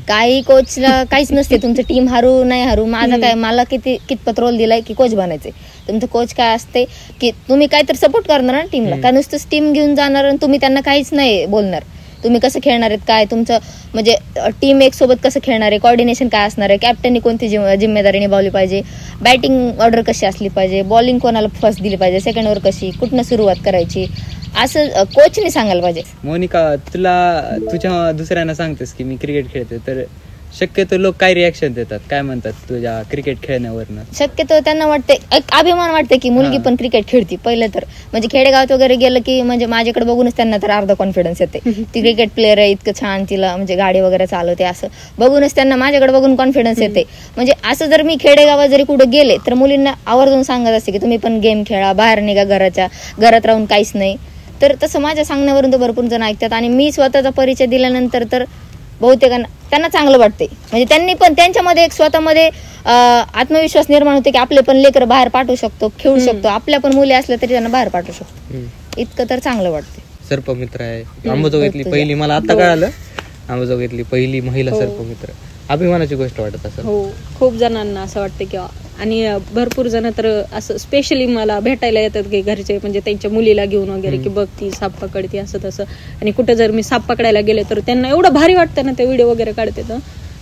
[SPEAKER 1] काही कोचला काहीच नसते, तुमचं टीम हरू नाही हरू, माझा काय, मला कितपत रोल दिलाय की कोच बनायचे. तुमचं कोच काय असते की तुम्ही काहीतरी सपोर्ट करणार ना टीमला, काय नुसतंच टीम घेऊन जाणार आणि तुम्ही त्यांना काहीच नाही बोलणार. तुम्ही कसं खेळणार आहेत, काय तुमचं म्हणजे टीम एक सोबत कसं खेळणार आहे, कोऑर्डिनेशन काय असणार आहे, कॅप्टननी कोणती जिम्मेदारी निभावली पाहिजे, बॅटिंग ऑर्डर कशी असली पाहिजे, बॉलिंग कोणाला फर्स्ट दिली पाहिजे, सेकंड ओव्हर कशी, कुठनं सुरुवात करायची, असं कोचने सांगायला पाहिजे.
[SPEAKER 6] मोनिका, तुझ्या दुसऱ्यांना सांगतेस की मी क्रिकेट खेळते, तर शक्यतो लोक काय रिॲक्शन देतात, काय म्हणतात तुझ्या क्रिकेट खेळण्यावरनं?
[SPEAKER 1] शक्यतो त्यांना वाटते, एक अभिमान वाटते की मुलगी पण क्रिकेट खेळती. पहिलं तर म्हणजे खेडेगावात वगैरे गेलं की म्हणजे माझ्याकडे बघूनच त्यांना तर अर्धा कॉन्फिडन्स येते, ती क्रिकेट प्लेअर आहे, इतकं छान तिला म्हणजे गाडी वगैरे चालवते, असं बघूनच त्यांना माझ्याकडे बघून कॉन्फिडन्स येते. म्हणजे असं जर मी खेडेगावात जरी कुठं गेले तर मुलींना आवर्जून सांगत असते की तुम्ही पण गेम खेळा, बाहेर निघा, घरात राहून काहीच नाही. तर तसं माझ्या सांगण्यावरून तर भरपूर जण ऐकतात आणि मी स्वतःचा परिचय दिल्यानंतर तर बहुतेकांना त्यांना चांगलं वाटते. म्हणजे त्यांनी पण त्यांच्यामध्ये एक स्वतःमध्ये आत्मविश्वास निर्माण होते की आपले पण लेकर बाहेर पाठवू शकतो, खेळू शकतो, आपल्या पण मुली असल्या तरी त्यांना बाहेर पाठवू शकतो, इतकं तर चांगलं वाटते.
[SPEAKER 7] सर्पमित्र आहे अंबाजोगाईतली पहिली, मला आता कळालं, अंबाजोगाईतली पहिली महिला सर्पमित्र, अभिमानाची गोष्ट वाटत असेल.
[SPEAKER 2] हो, खूप जणांना असं वाटतं की, आणि भरपूर जण तर असं स्पेशली मला भेटायला येतात की घरचे, म्हणजे त्यांच्या मुलीला घेऊन वगैरे की बघ ती साप पकडते असं तसं. आणि कुठं जर मी साप पकडायला गेले तर त्यांना एवढं भारी वाटतं ना, ते व्हिडिओ वगैरे काढते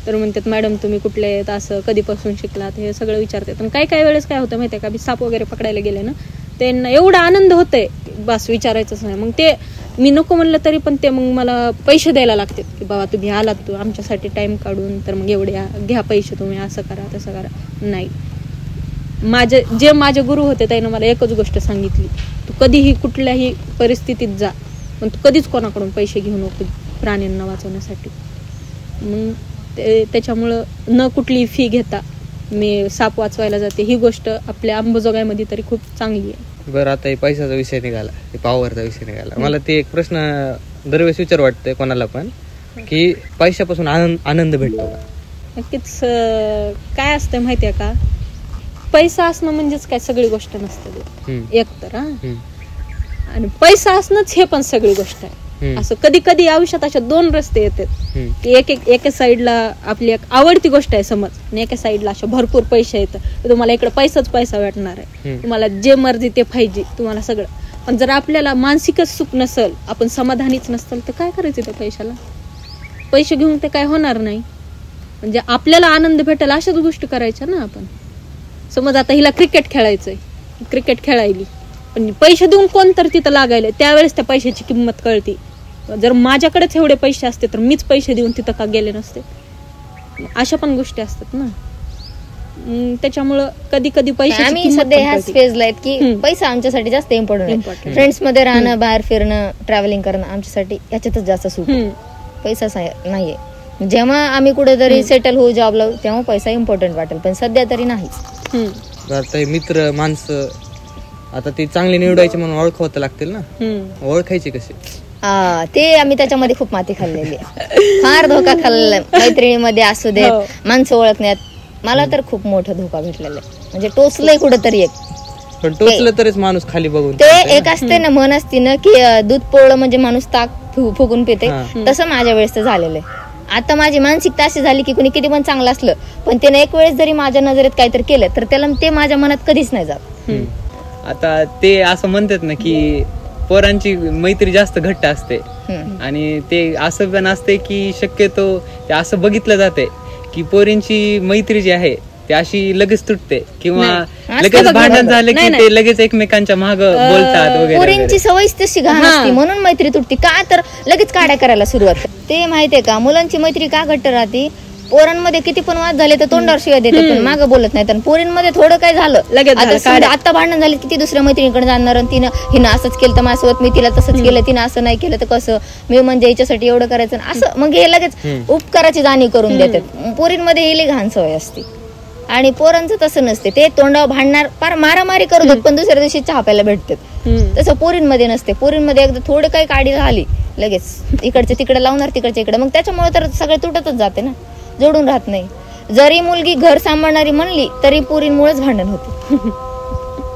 [SPEAKER 2] तर म्हणतात मॅडम तुम्ही कुठले आहेत, असं कधीपासून शिकलात, हे सगळं विचारतात. आणि काही वेळेस काय होतं माहितीये का, मी साप वगैरे पकडायला गेले ना, त्यांना एवढा आनंद होतोय बस विचारायचंच नाही. मग ते मी नको म्हणलं तरी पण ते मग मला पैसे द्यायला लागतात की बाबा तुम्ही आलात तू आमच्यासाठी टाइम काढून, तर मग एवढे घ्या पैसे तुम्ही, असं करा तसं करा. नाही, माझे गुरु होते त्यानं मला एकच गोष्ट सांगितली, तू कधीही कुठल्याही परिस्थितीत जा पण तू कधीच कोणाकडून पैसे घेऊ नको प्राण्यांना वाचवण्यासाठी. मग त्याच्यामुळं न कुठली फी घेता मी साप वाचवायला जाते. ही गोष्ट आपल्या अंबाजोगाईमध्ये तरी खूप चांगली आहे.
[SPEAKER 7] बरं, आता हे पैशाचा विषय निघाला, पॉवरचा विषय निघाला, मला ते एक प्रश्न दरवेळेस विचार वाटतंय कोणाला पण की पैशापासून आनंद भेटतो का?
[SPEAKER 2] नक्कीच. काय असतं माहितीये का, पैसा असणं म्हणजेच काय सगळी गोष्ट नसते एक तर, आणि पैसा असणंच हे पण सगळी गोष्ट आहे. असं कधी कधी आयुष्यात अशा दोन रस्ते येतात की एका साईडला आपली एक आवडती गोष्ट आहे समज, आणि एका साईडला अशा भरपूर पैसे येतात, तुम्हाला इकडे पैसाच पैसा भेटणार आहे, तुम्हाला जे मर्जी ते पाहिजे तुम्हाला सगळं. पण जर आपल्याला मानसिकच सुख नसेल, आपण समाधानीच नसेल, तर काय करायचं त्या पैशाला? पैसे घेऊन ते काय होणार नाही. म्हणजे आपल्याला आनंद भेटेल अशाच गोष्टी करायच्या ना आपण. समज आता हिला क्रिकेट खेळायचंय, क्रिकेट खेळायली, पण पैसे देऊन कोण तर तिथं लागायला, त्यावेळेस त्या पैशाची किंमत कळती. जर माझ्याकडेच एवढे पैसे असते तर मीच पैसे देऊन तिथं का गेले नसते. अशा पण गोष्टी असतात ना. त्याच्यामुळं कधी कधी पैसे
[SPEAKER 1] आम्ही सध्या ह्याच फेजला आहेत की पैसा आमच्यासाठी जास्त इम्पॉर्टंट आहे. फ्रेंड्स मध्ये राहणं, बाहेर फिरणं, ट्रॅव्हलिंग करणं आमच्यासाठी याच्यातच जास्त सुख, पैसा नाहीये. जेव्हा आम्ही कुठेतरी सेटल होऊ जॉबला तेव्हा पैसा इम्पॉर्टंट वाटेल, पण सध्या तरी नाहीच.
[SPEAKER 7] मित्र माणसं आता ते चांगले निवडायचे म्हणून ओळखवता लागतील ना, ओळखायचे कसे?
[SPEAKER 1] ते आम्ही त्याच्यामध्ये खूप माती खाल्लेली आहे, फार धोका खाल्ला मैत्रिणीमध्ये असू दे, माणसं ओळखण्यात. मला तर खूप मोठा धोका भेटलेला आहे, म्हणजे टोचलंय कुठंतरी एक,
[SPEAKER 7] पण टोचलं तरीच माणूस खाली बघून.
[SPEAKER 1] ते एक असते ना, म्हण असते ना की दूध पोळलं म्हणजे माणूस ताक फुगून पिते, तसं माझ्या वेळेस तर झालेलं आहे. आता माझी मानसिकता अशी झाली की कुणी किती पण चांगलं असलं पण त्याने एक वेळेस जरी माझ्या नजरेत काहीतरी केलं तर त्याला ते माझ्या मनात कधीच नाही जात.
[SPEAKER 6] आता ते असं म्हणतात ना की पोरांची मैत्री जास्त घट्ट असते, आणि ते असं पण असते की शक्यतो ते असं बघितलं जाते की पोरींची मैत्री जी आहे ती अशी लगेच तुटते किंवा लगेच भांडण झाले की ते लगेच एकमेकांच्या माग बोलतात वगैरे.
[SPEAKER 1] पोरींची सवयच तशी घाण असते म्हणून मैत्री तुटते का, तर लगेच काड्या करायला सुरुवात. ते माहितीये का, मुलांची मैत्री का घट्ट राहते, पोरांमध्ये किती पण वाद झाले तर तोंडावर शिवाय देते पण मागं बोलत नाही. तर पोरींमध्ये थोडं काय झालं लगेच आता भांडण झाले किती दुसऱ्या मैत्रिणीकडे जाणार, हिनं असंच केलं तर माझ्यासोबत, मी तिला तसंच केलं, तिनं असं नाही केलं तर कसं, मी म्हणजे याच्यासाठी एवढं करायचं असं, मग हे लगेच उपकाराची जाणीव करून देतात. पोरींमध्ये ही घाण सवय असते आणि पोरांचं तसं नसते, ते तोंडावर भांडणार, फार मारामारी करू देत पण दुसऱ्या दिवशी चहा प्यायला भेटतात. तसं पोरींमध्ये नसते. पोरींमध्ये एकदा थोडं काही काडी झाली लगेच इकडचे तिकडे लावणार, तिकडच्या इकडे, मग त्याच्यामुळे तर सगळे तुटतच जाते ना, जोडून राहत नाही. जरी मुलगी घर सांभाळणारी म्हणली तरी पोरींमुळेच भांडण होते.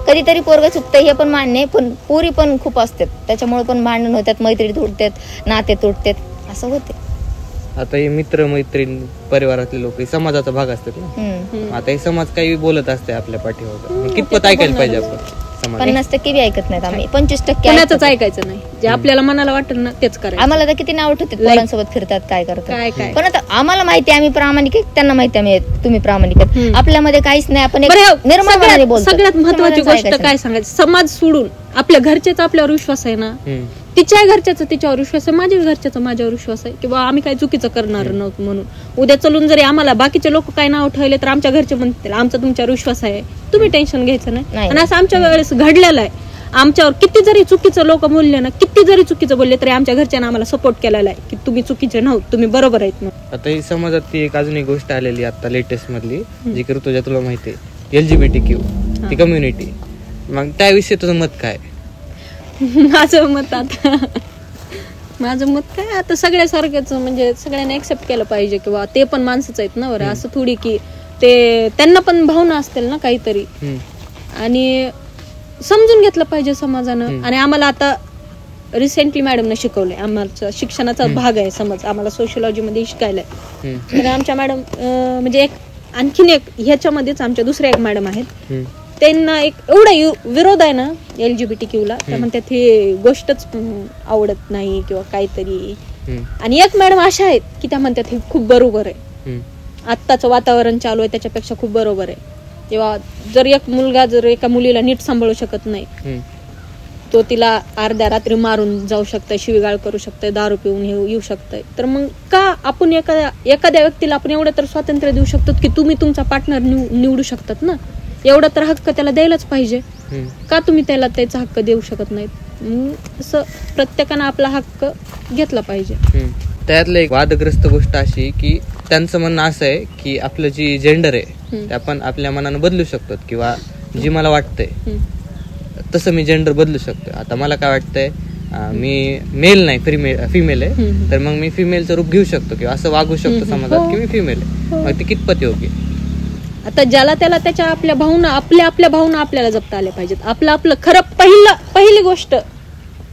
[SPEAKER 1] कधीतरी पोरग चुकते हे पण मान्य आहे, पण पोरी पण खूप असतात त्याच्यामुळे पण भांडण होतात, मैत्री तुटतात, नाते तुटतात, असं होते.
[SPEAKER 7] आता हे मित्र मैत्रीण परिवारातले लोक समाजाचा भाग असतात ना, आता हे समाज काही बोलत असते आपल्या पाठीवर, कितपत ऐकायला पाहिजे आपण? समाज?
[SPEAKER 1] 50% बी ऐकत नाहीत आम्ही, 25%
[SPEAKER 2] कोणाचंच ऐकायचं नाही, जे आपल्याला मनाला वाटेल ना तेच करायचं.
[SPEAKER 1] आम्हाला तर किती नाव ठेवतात, पोरांसोबत फिरतात, काय करतात.
[SPEAKER 2] काय
[SPEAKER 1] पण आता आम्हाला माहिती आम्ही प्रामाणिक आहे, त्यांना माहिती आम्ही तुम्ही प्रामाणिक आहेत. आपल्यामध्ये काहीच नाही, आपण निर्मळपणाने बोलतो.
[SPEAKER 2] सगळ्यात महत्वाची गोष्ट काय सांगायचं, समाज सोडून आपल्या घरच्याचा आपल्यावर विश्वास आहे ना, तिच्या घरच्याचा तिच्यावर विश्वास आहे, माझ्या घरच्याचा माझ्यावर विश्वास आहे की आम्ही काय चुकीचं करणार नव्हतं म्हणून. उद्या चलून जरी आम्हाला बाकीचे लोक काय नाव ठेवले तर आमच्या घरचे म्हणतील आमचा तुमच्यावर विश्वास आहे, तुम्ही टेन्शन घ्यायचं नाही. आणि असं आमच्या वेळेस घडलेलं आहे. आमच्यावर किती जरी चुकीचं लोक बोलले ना, किती जरी चुकीचं बोलले तरी आमच्या घरच्यांना आम्हाला सपोर्ट केलेला आहे की तुम्ही चुकीचे नव्हते, तुम्ही बरोबर आहेत म्हणून.
[SPEAKER 7] आता ही समाजात ती एक अजून एक गोष्ट आलेली आता लेटेस्ट मधली, जी की ऋतुजा तुला माहिती आहे, LGBTQ ती कम्युनिटी. मग त्याविषयी तुझं मत काय?
[SPEAKER 2] माझं मत काय, आता सगळ्यासारखंच, म्हणजे सगळ्यांना एक्सेप्ट केलं पाहिजे किंवा ते पण माणसंच आहेत ना बरं. असं थोडी की ते त्यांना पण भावना असतील ना काहीतरी, आणि समजून घेतलं पाहिजे समाजानं. आणि आम्हाला आता रिसेंटली मॅडमने शिकवलंय, आम्हाला शिक्षणाचा भाग आहे समज, आम्हाला सोशिओलॉजी मध्ये शिकायलाय. तर आमच्या मॅडम म्हणजे आणखीन एक ह्याच्यामध्येच आमच्या दुसऱ्या एक मॅडम आहेत, त्यांना एक एवढा विरोध आहे ना LGBTQ ला, त्या म्हणतात ही गोष्टच आवडत नाही किंवा काहीतरी. आणि एक मॅडम अशा आहेत की त्या म्हणतात हे खूप बरोबर आहे, आत्ताचं वातावरण चालू आहे त्याच्यापेक्षा खूप बरोबर आहे. किंवा जर एक मुलगा जर एका मुलीला नीट सांभाळू शकत नाही, तो तिला अर्ध्या रात्री मारून जाऊ शकतोय, शिवीगाळ करू शकतोय, दारू पिऊन येऊ शकतोय, तर मग का आपण एखाद्या व्यक्तीला आपण एवढं तर स्वातंत्र्य देऊ शकतो की तुम्ही तुमचा पार्टनर निवडू शकतात ना, एवढा तर हक्क त्याला द्यायलाच पाहिजे. का तुम्ही त्याला त्याचा हक्क देऊ शकत नाहीत? असं प्रत्येकानं आपला हक्क घेतला पाहिजे.
[SPEAKER 7] त्यातलं एक वादग्रस्त गोष्ट अशी की त्यांचं म्हणणं असं आहे की आपलं जी जेंडर आहे ते आपण आपल्या मनानं बदलू शकतो, किंवा जी मला वाटतंय तसं मी जेंडर बदलू शकतो. आता मला काय वाटतंय, मी मेल नाही फिमेल आहे, तर मग मी फिमेलचं रूप घेऊ शकतो किंवा असं वागू शकतो समाजात की मी फिमेल आहे. मग ते कितपत योग्य?
[SPEAKER 2] आता ज्याला त्याला त्याच्या आपल्या भावना आपल्याला जपता आल्या पाहिजेत. आपलं खरं पहिली गोष्ट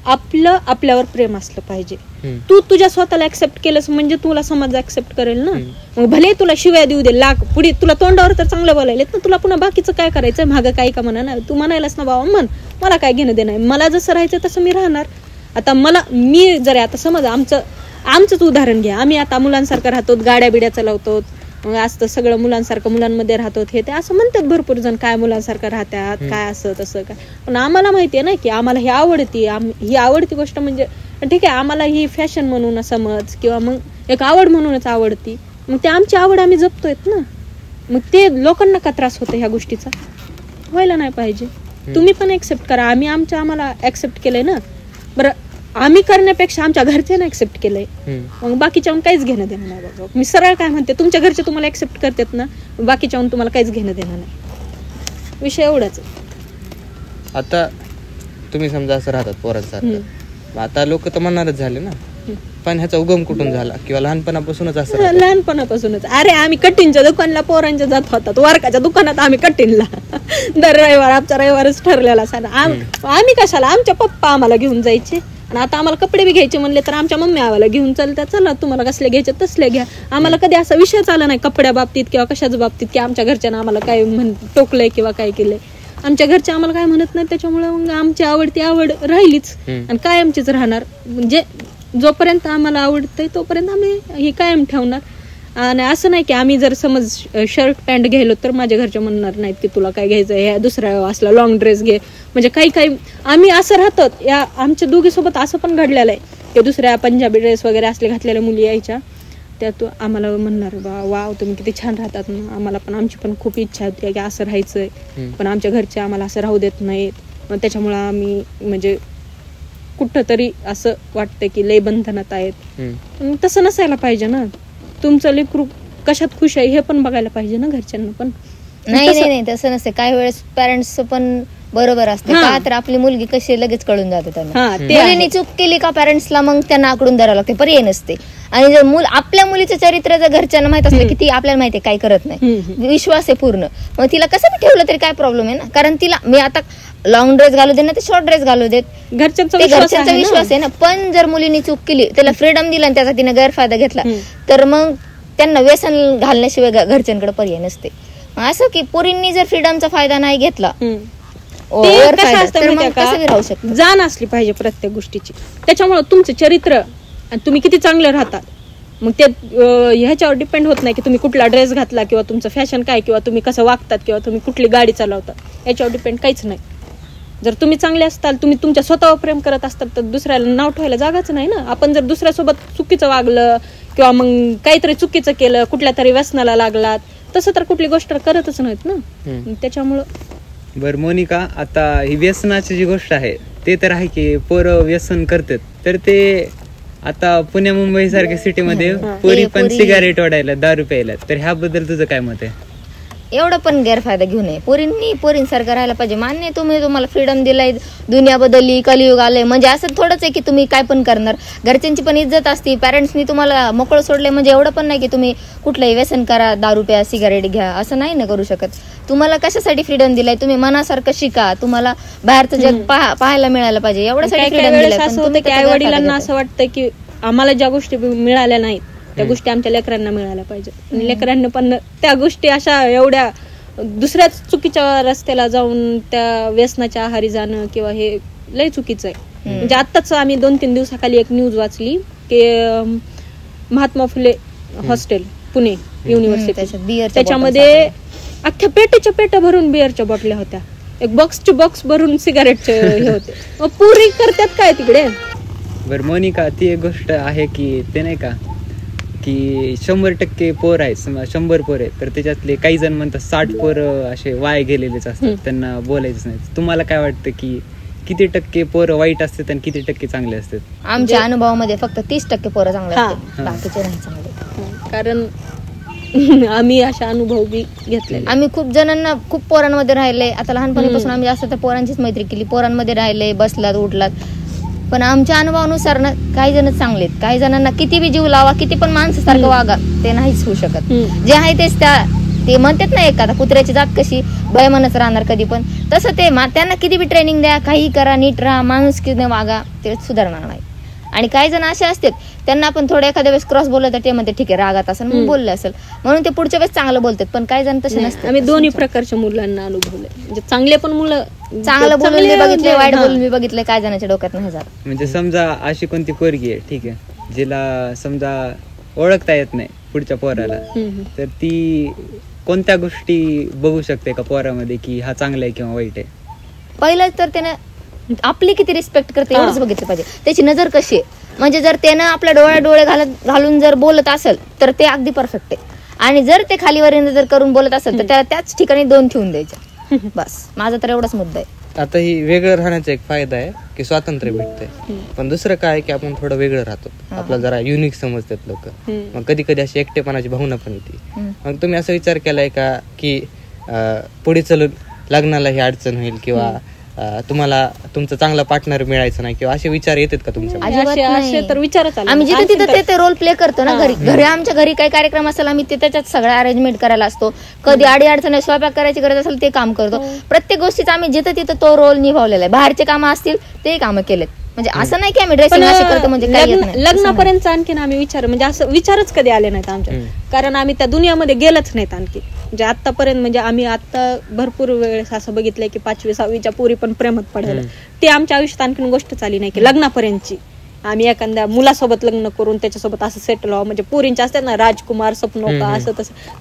[SPEAKER 2] आपलं आपल्यावर प्रेम असलं पाहिजे. तू तुझ्या स्वतःला ऍक्सेप्ट केलंस म्हणजे तुला समाज ऍक्सेप्ट करेल ना. मग भले तुला शिव्या देऊ दे लाख, पुढे तुला तोंडावर तर चांगलं बोलायला ना, तुला पुन्हा बाकीचं काय करायचं, मागं काही का म्हणा, तू म्हणायलास ना बाबा मन मला काय घेणं देणं आहे, मला जसं राहायचं तसं मी राहणार. आता मी जर आता समज आमचंच उदाहरण घ्या, आम्ही आता मुलांसारखं राहतो, गाड्या बिड्या चालवतो, मग असतं सगळं मुलांसारखं मुलांमध्ये राहतो, हे ते असं म्हणतात भरपूर जण, काय मुलांसारखं राहतात काय असं तसं काय. पण आम्हाला माहितीये ना की आम्हाला ही आवडती गोष्ट, म्हणजे ठीक आहे आम्हाला ही फॅशन म्हणून समज किंवा मग एक आवड म्हणूनच आवडती, मग ते आमची आवड आम्ही जपतोय ना. मग ते लोकांना का त्रास होतो ह्या गोष्टीचा? व्हायला नाही पाहिजे. तुम्ही पण ऍक्सेप्ट करा, आम्हाला ऍक्सेप्ट केलंय ना. बरं, आम्ही करण्यापेक्षा आमच्या घरच्यांना ऍक्सेप्ट केलंय, मग बाकीच्या काहीच घेणं देणं नाही बाबा. मी सरळ काय म्हणते, तुमच्या घरचे तुम्हाला ऍक्सेप्ट करतात ना, बाकीच्या तुम्हाला काहीच घेणं देणं नाही. विषय एवढाच.
[SPEAKER 7] आता तुम्ही समजा असं राहतात पोरांसारखं, आता लोक तर म्हणणारच झाले ना, पण ह्याचा उगम कुठून झाला किंवा लहानपणापासूनच असं?
[SPEAKER 2] लहानपणापासूनच. अरे आम्ही कटिंगच्या दुकानला पोरांच्या जात होतात, वर्गाच्या दुकानात आम्ही कटिंगला दर रविवार, आमचा रविवारच ठरलेला असा. आम्ही कशाला, आमच्या पप्पा आम्हाला घेऊन जायचे. आणि आता आम्हाला कपडे बी घ्यायचे म्हणले तर आमच्या मम्मी आम्हाला घेऊन चालतात, चला तुम्हाला कसले घ्यायचे तसले घ्या. आम्हाला कधी असा विषय आला नाही कपड्या बाबतीत किंवा कशाच्या बाबतीत की आमच्या घरच्यांना आम्हाला काय टोकलंय किंवा काय केलंय. आमच्या घरचे आम्हाला काय म्हणत नाही, त्याच्यामुळे मग आमची आवडती आवड राहिलीच आणि कायमचीच राहणार. म्हणजे जोपर्यंत आम्हाला आवडतंय तोपर्यंत आम्ही ही कायम ठेवणार. आणि असं नाही की आम्ही जर समज शर्ट पॅन्ट घ्यायलो तर माझ्या घरचे म्हणणार नाहीत की तुला काय घ्यायचं, ह्या दुसऱ्या असला लॉंग ड्रेस घे. म्हणजे काही आम्ही असं राहतो, या आमच्या दोघीसोबत असं पण घडलेलं आहे की दुसऱ्या पंजाबी ड्रेस वगैरे असले घातलेल्या मुली यायच्या, त्यात आम्हाला म्हणणार वाव तुम्ही किती छान राहतात ना, आम्हाला पण आमची पण खूप इच्छा होती की असं राहायचंय, पण आमच्या घरचे आम्हाला असं राहू देत नाहीत. मग त्याच्यामुळं आम्ही म्हणजे कुठं तरी असं वाटतं की लय बंधनात आहेत. तसं नसायला पाहिजे ना. तुमचं लेकरू कशात खुश आहे हे पण बघायला पाहिजे ना घरच्यांना पण.
[SPEAKER 1] नाही तसं नसते. काही वेळेस पॅरेंट्स पण बरोबर असते का, तर आपली मुलगी कशी लगेच कळून जाते त्यांना. मुलीने चूक केली का पॅरेंट्सला मग त्यांना आकडून धरावं लागते, पर्याय नसते. आणि जर आपल्या मुलीचं चरित्र जर घरच्यांना माहित असलं की ती आपल्याला माहिती आहे काय करत नाही, विश्वास आहे पूर्ण, मग तिला कसं बी ठेवलं तरी काय प्रॉब्लेम आहे ना. कारण तिला मी आता लॉंग ड्रेस घालू दे ना ते शॉर्ट ड्रेस घालू देत, घरच्यांचा विश्वास आहे ना. पण जर मुलीने चूक केली, त्याला फ्रीडम दिला आणि त्याचा तिने गैरफायदा घेतला, तर मग त्यांना व्यसन घालण्याशिवाय घरच्यांकडे पर्याय नसते. असं की पोरींनी जर फ्रीडमचा फायदा नाही घेतला ओव्हर
[SPEAKER 2] कसं
[SPEAKER 1] फायदा
[SPEAKER 2] असतं
[SPEAKER 1] तर
[SPEAKER 2] माहितीये
[SPEAKER 1] मग कसं
[SPEAKER 2] का,
[SPEAKER 1] राहू शकतं.
[SPEAKER 2] जाण असली पाहिजे प्रत्येक गोष्टीची. त्याच्यामुळे तुमचं चरित्र आणि तुम्ही किती चांगले राहतात मग ते ह्याच्यावर डिपेंड होत नाही की तुम्ही कुठला ड्रेस घातला किंवा तुमचं फॅशन काय किंवा तुम्ही कसं वागतात किंवा तुम्ही कुठली गाडी चालवतात, याच्यावर डिपेंड काहीच नाही. जर तुम्ही चांगले असताल, तुम्ही तुमच्या स्वतःवर प्रेम करत असताल, तर दुसऱ्याला नाव ठेवायला जागाच नाही ना. आपण जर दुसऱ्यासोबत चुकीचं वागलं किंवा मग काहीतरी चुकीचं केलं, कुठल्या तरी व्यसनाला लागलात, तसं तर कुठली गोष्ट करतच नाहीत ना. त्याच्यामुळं
[SPEAKER 6] बर मोनिका, आता ही व्यसनाची जी गोष्ट आहे ते तर आहे की पोरं व्यसन करतात, तर ते आता पुणे मुंबई सारख्या सिटीमध्ये पोरी पण सिगारेट ओढायला, दारू प्यायला, तर ह्याबद्दल तुझं काय मत आहे?
[SPEAKER 1] एवढा पण गैरफायदा घेऊ नये. पोरींसारखं राहायला पाहिजे. मान्य तुम्हाला फ्रीडम दिलाय, दुनिया बदलली, कलियुग आलंय, म्हणजे असं थोडंच आहे की तुम्ही काय पण करणार. घरच्यांची पण इज्जत असते, पॅरेंट्सनी तुम्हाला मोकळं सोडलंय, म्हणजे एवढं पण नाही की तुम्ही कुठलंही व्यसन करा, दारू प्या, सिगारेट घ्या, असं नाही ना करू शकत. तुम्हाला कशासाठी फ्रीडम दिलाय? तुम्ही मनासारखं शिका, तुम्हाला बाहेरचं जग पाहायला मिळायला पाहिजे, एवढ्यासाठी फ्रीडम दिलाय.
[SPEAKER 2] असं होतं की आई वडिलांना असं वाटतं की आम्हाला ज्या गोष्टी मिळाल्या नाहीत त्या गोष्टी आमच्या लेकरांना मिळाल्या पाहिजे, आणि लेकरांना पण त्या गोष्टी अशा एवढ्या दुसऱ्याच चुकीच्या रस्त्याला जाऊन त्या व्यसनाच्या आहारी जाणं किंवा हे लय चुकीचं आहे. म्हणजे आत्ताच आम्ही 2-3 दिवसाखाली एक न्यूज वाचली की महात्मा फुले हॉस्टेल पुणे युनिव्हर्सिटी, त्याच्यामध्ये अख्ख्या पेटीच्या पेट्या भरून बिअरच्या बॉटल्या होत्या, एक बॉक्सचे बॉक्स भरून सिगारेटचे हे होते. मग पुरी करतात काय तिकडे?
[SPEAKER 6] बरं मोनिका, ती एक गोष्ट आहे की ते नाही का की 100% पोर आहेत, 100 पोर आहेत, तर त्याच्यातले काही जण म्हणतात 60 पोर असे वाया गेलेलेच असतात, त्यांना बोलायचं नाही. तुम्हाला काय वाटतं की किती टक्के पोरं वाईट असतात आणि किती टक्के चांगले असतात?
[SPEAKER 1] आमच्या अनुभवामध्ये फक्त 30% पोरं चांगले असतात, बाकीचे नाही चांगले.
[SPEAKER 2] कारण आम्ही अशा अनुभव बी घेतले.
[SPEAKER 1] आम्ही खूप जणांना, खूप पोरांमध्ये राहिले. आता लहानपणीपासून आम्ही जास्त तर पोरांचीच मैत्री केली, पोरांमध्ये राहिले, बसलात उठलात. पण आमच्या अनुभवानुसार ना काही जण चांगलेत, काही जणांना किती बी जीव लावा, किती पण माणसासारखं वागा, ते नाहीच होऊ शकत. जे आहे तेच ते म्हणतात ना, एक आता कुत्र्याची जात कशी बेईमानच राहणार कधी पण, तसं ते त्यांना किती बी ट्रेनिंग द्या, काही करा, नीट राहा, माणुसकीने वागा, ते सुधारणार नाही. आणि काही जण असे असतात, त्यांना आपण थोडं एखाद्या वेळेस क्रॉस बोललं तर ते म्हणते ठीक आहे, रागात असेल म्हणून बोलले असेल म्हणून ते पुढच्या वेळेस चांगलं बोलतात. पण काही जण तसे नसतात.
[SPEAKER 2] आम्ही दोन्ही प्रकारच्या मुलांना अनुभवले, म्हणजे चांगले पण मुलं
[SPEAKER 1] चांगलं बोलून मी बघितले, वाईट बोलून मी बघितले, काय जणांच्या डोक्यात नाही हजार.
[SPEAKER 6] म्हणजे समजा अशी कोणती पोरगी आहे, ठीक आहे, जिला समजा ओळखता येत नाही पुढच्या पोराला, तर ती कोणत्या गोष्टी बघू शकते का पोरामध्ये की हा चांगला आहे किंवा वाईट आहे?
[SPEAKER 1] पहिलं तर त्यानं आपली किती रिस्पेक्ट करते एवढंच बघितलं पाहिजे. त्याची नजर कशी आहे, म्हणजे जर त्यानं आपल्या डोळे घालून जर बोलत असेल तर ते अगदी परफेक्ट आहे. आणि जर ते खालीवर जर करून बोलत असेल तर त्याला त्याच ठिकाणी 2 ठेवून द्यायचे. बस माझा तर एवढाच मुद्दा आहे.
[SPEAKER 7] आता ही वेगळं राहण्याचा एक फायदा आहे की स्वातंत्र्य भेटतंय, पण दुसरं काय की आपण थोडं वेगळं राहतो, आपल्याला जरा युनिक समजतात लोक, मग कधी कधी अशी एकटेपणाची भावना पण येते. मग तुम्ही असा विचार केलाय का की पुढे चलून लग्नाला ही अडचण होईल किंवा तुम्हाला तुमचा चांगला पार्टनर मिळायचं नाही किंवा असे विचार येतात का तुमच्या?
[SPEAKER 2] असे तर विचारच आले.
[SPEAKER 1] आम्ही जिथे तिथे ते रोल प्ले करतो ना, घरी आमच्या घरी काही कार्यक्रम असेल आम्ही त्याच्यात सगळं अरेंजमेंट करायला असतो. कधी अडचण स्वयंपाक करायची गरज असेल ते काम करतो. प्रत्येक गोष्टीचा आम्ही जिथे तिथे तो रोल निभावलेला आहे. बाहेरचे कामं असतील ते कामं केलेत. म्हणजे असं नाही की आम्ही ड्रेसिंग अशी करतो म्हणजे काही
[SPEAKER 2] लग्नापर्यंत आणखीन आम्ही विचार म्हणजे असं विचारच कधी आले नाहीत आमच्या, कारण आम्ही त्या दुनियामध्ये गेलच नाहीत आणखी. म्हणजे आतापर्यंत म्हणजे आम्ही आता भरपूर वेळेस असं बघितलंय की 5वी 6वीच्या पोरी पण प्रेमात पडायला, ते आमच्या आयुष्यात आणखीन गोष्ट चाली नाही की लग्नापर्यंतची आम्ही एखाद्या मुलासोबत लग्न करून त्याच्यासोबत असं सेटल व्हावं. म्हणजे पोरींच्या असतात ना राजकुमार स्वप्नोका असं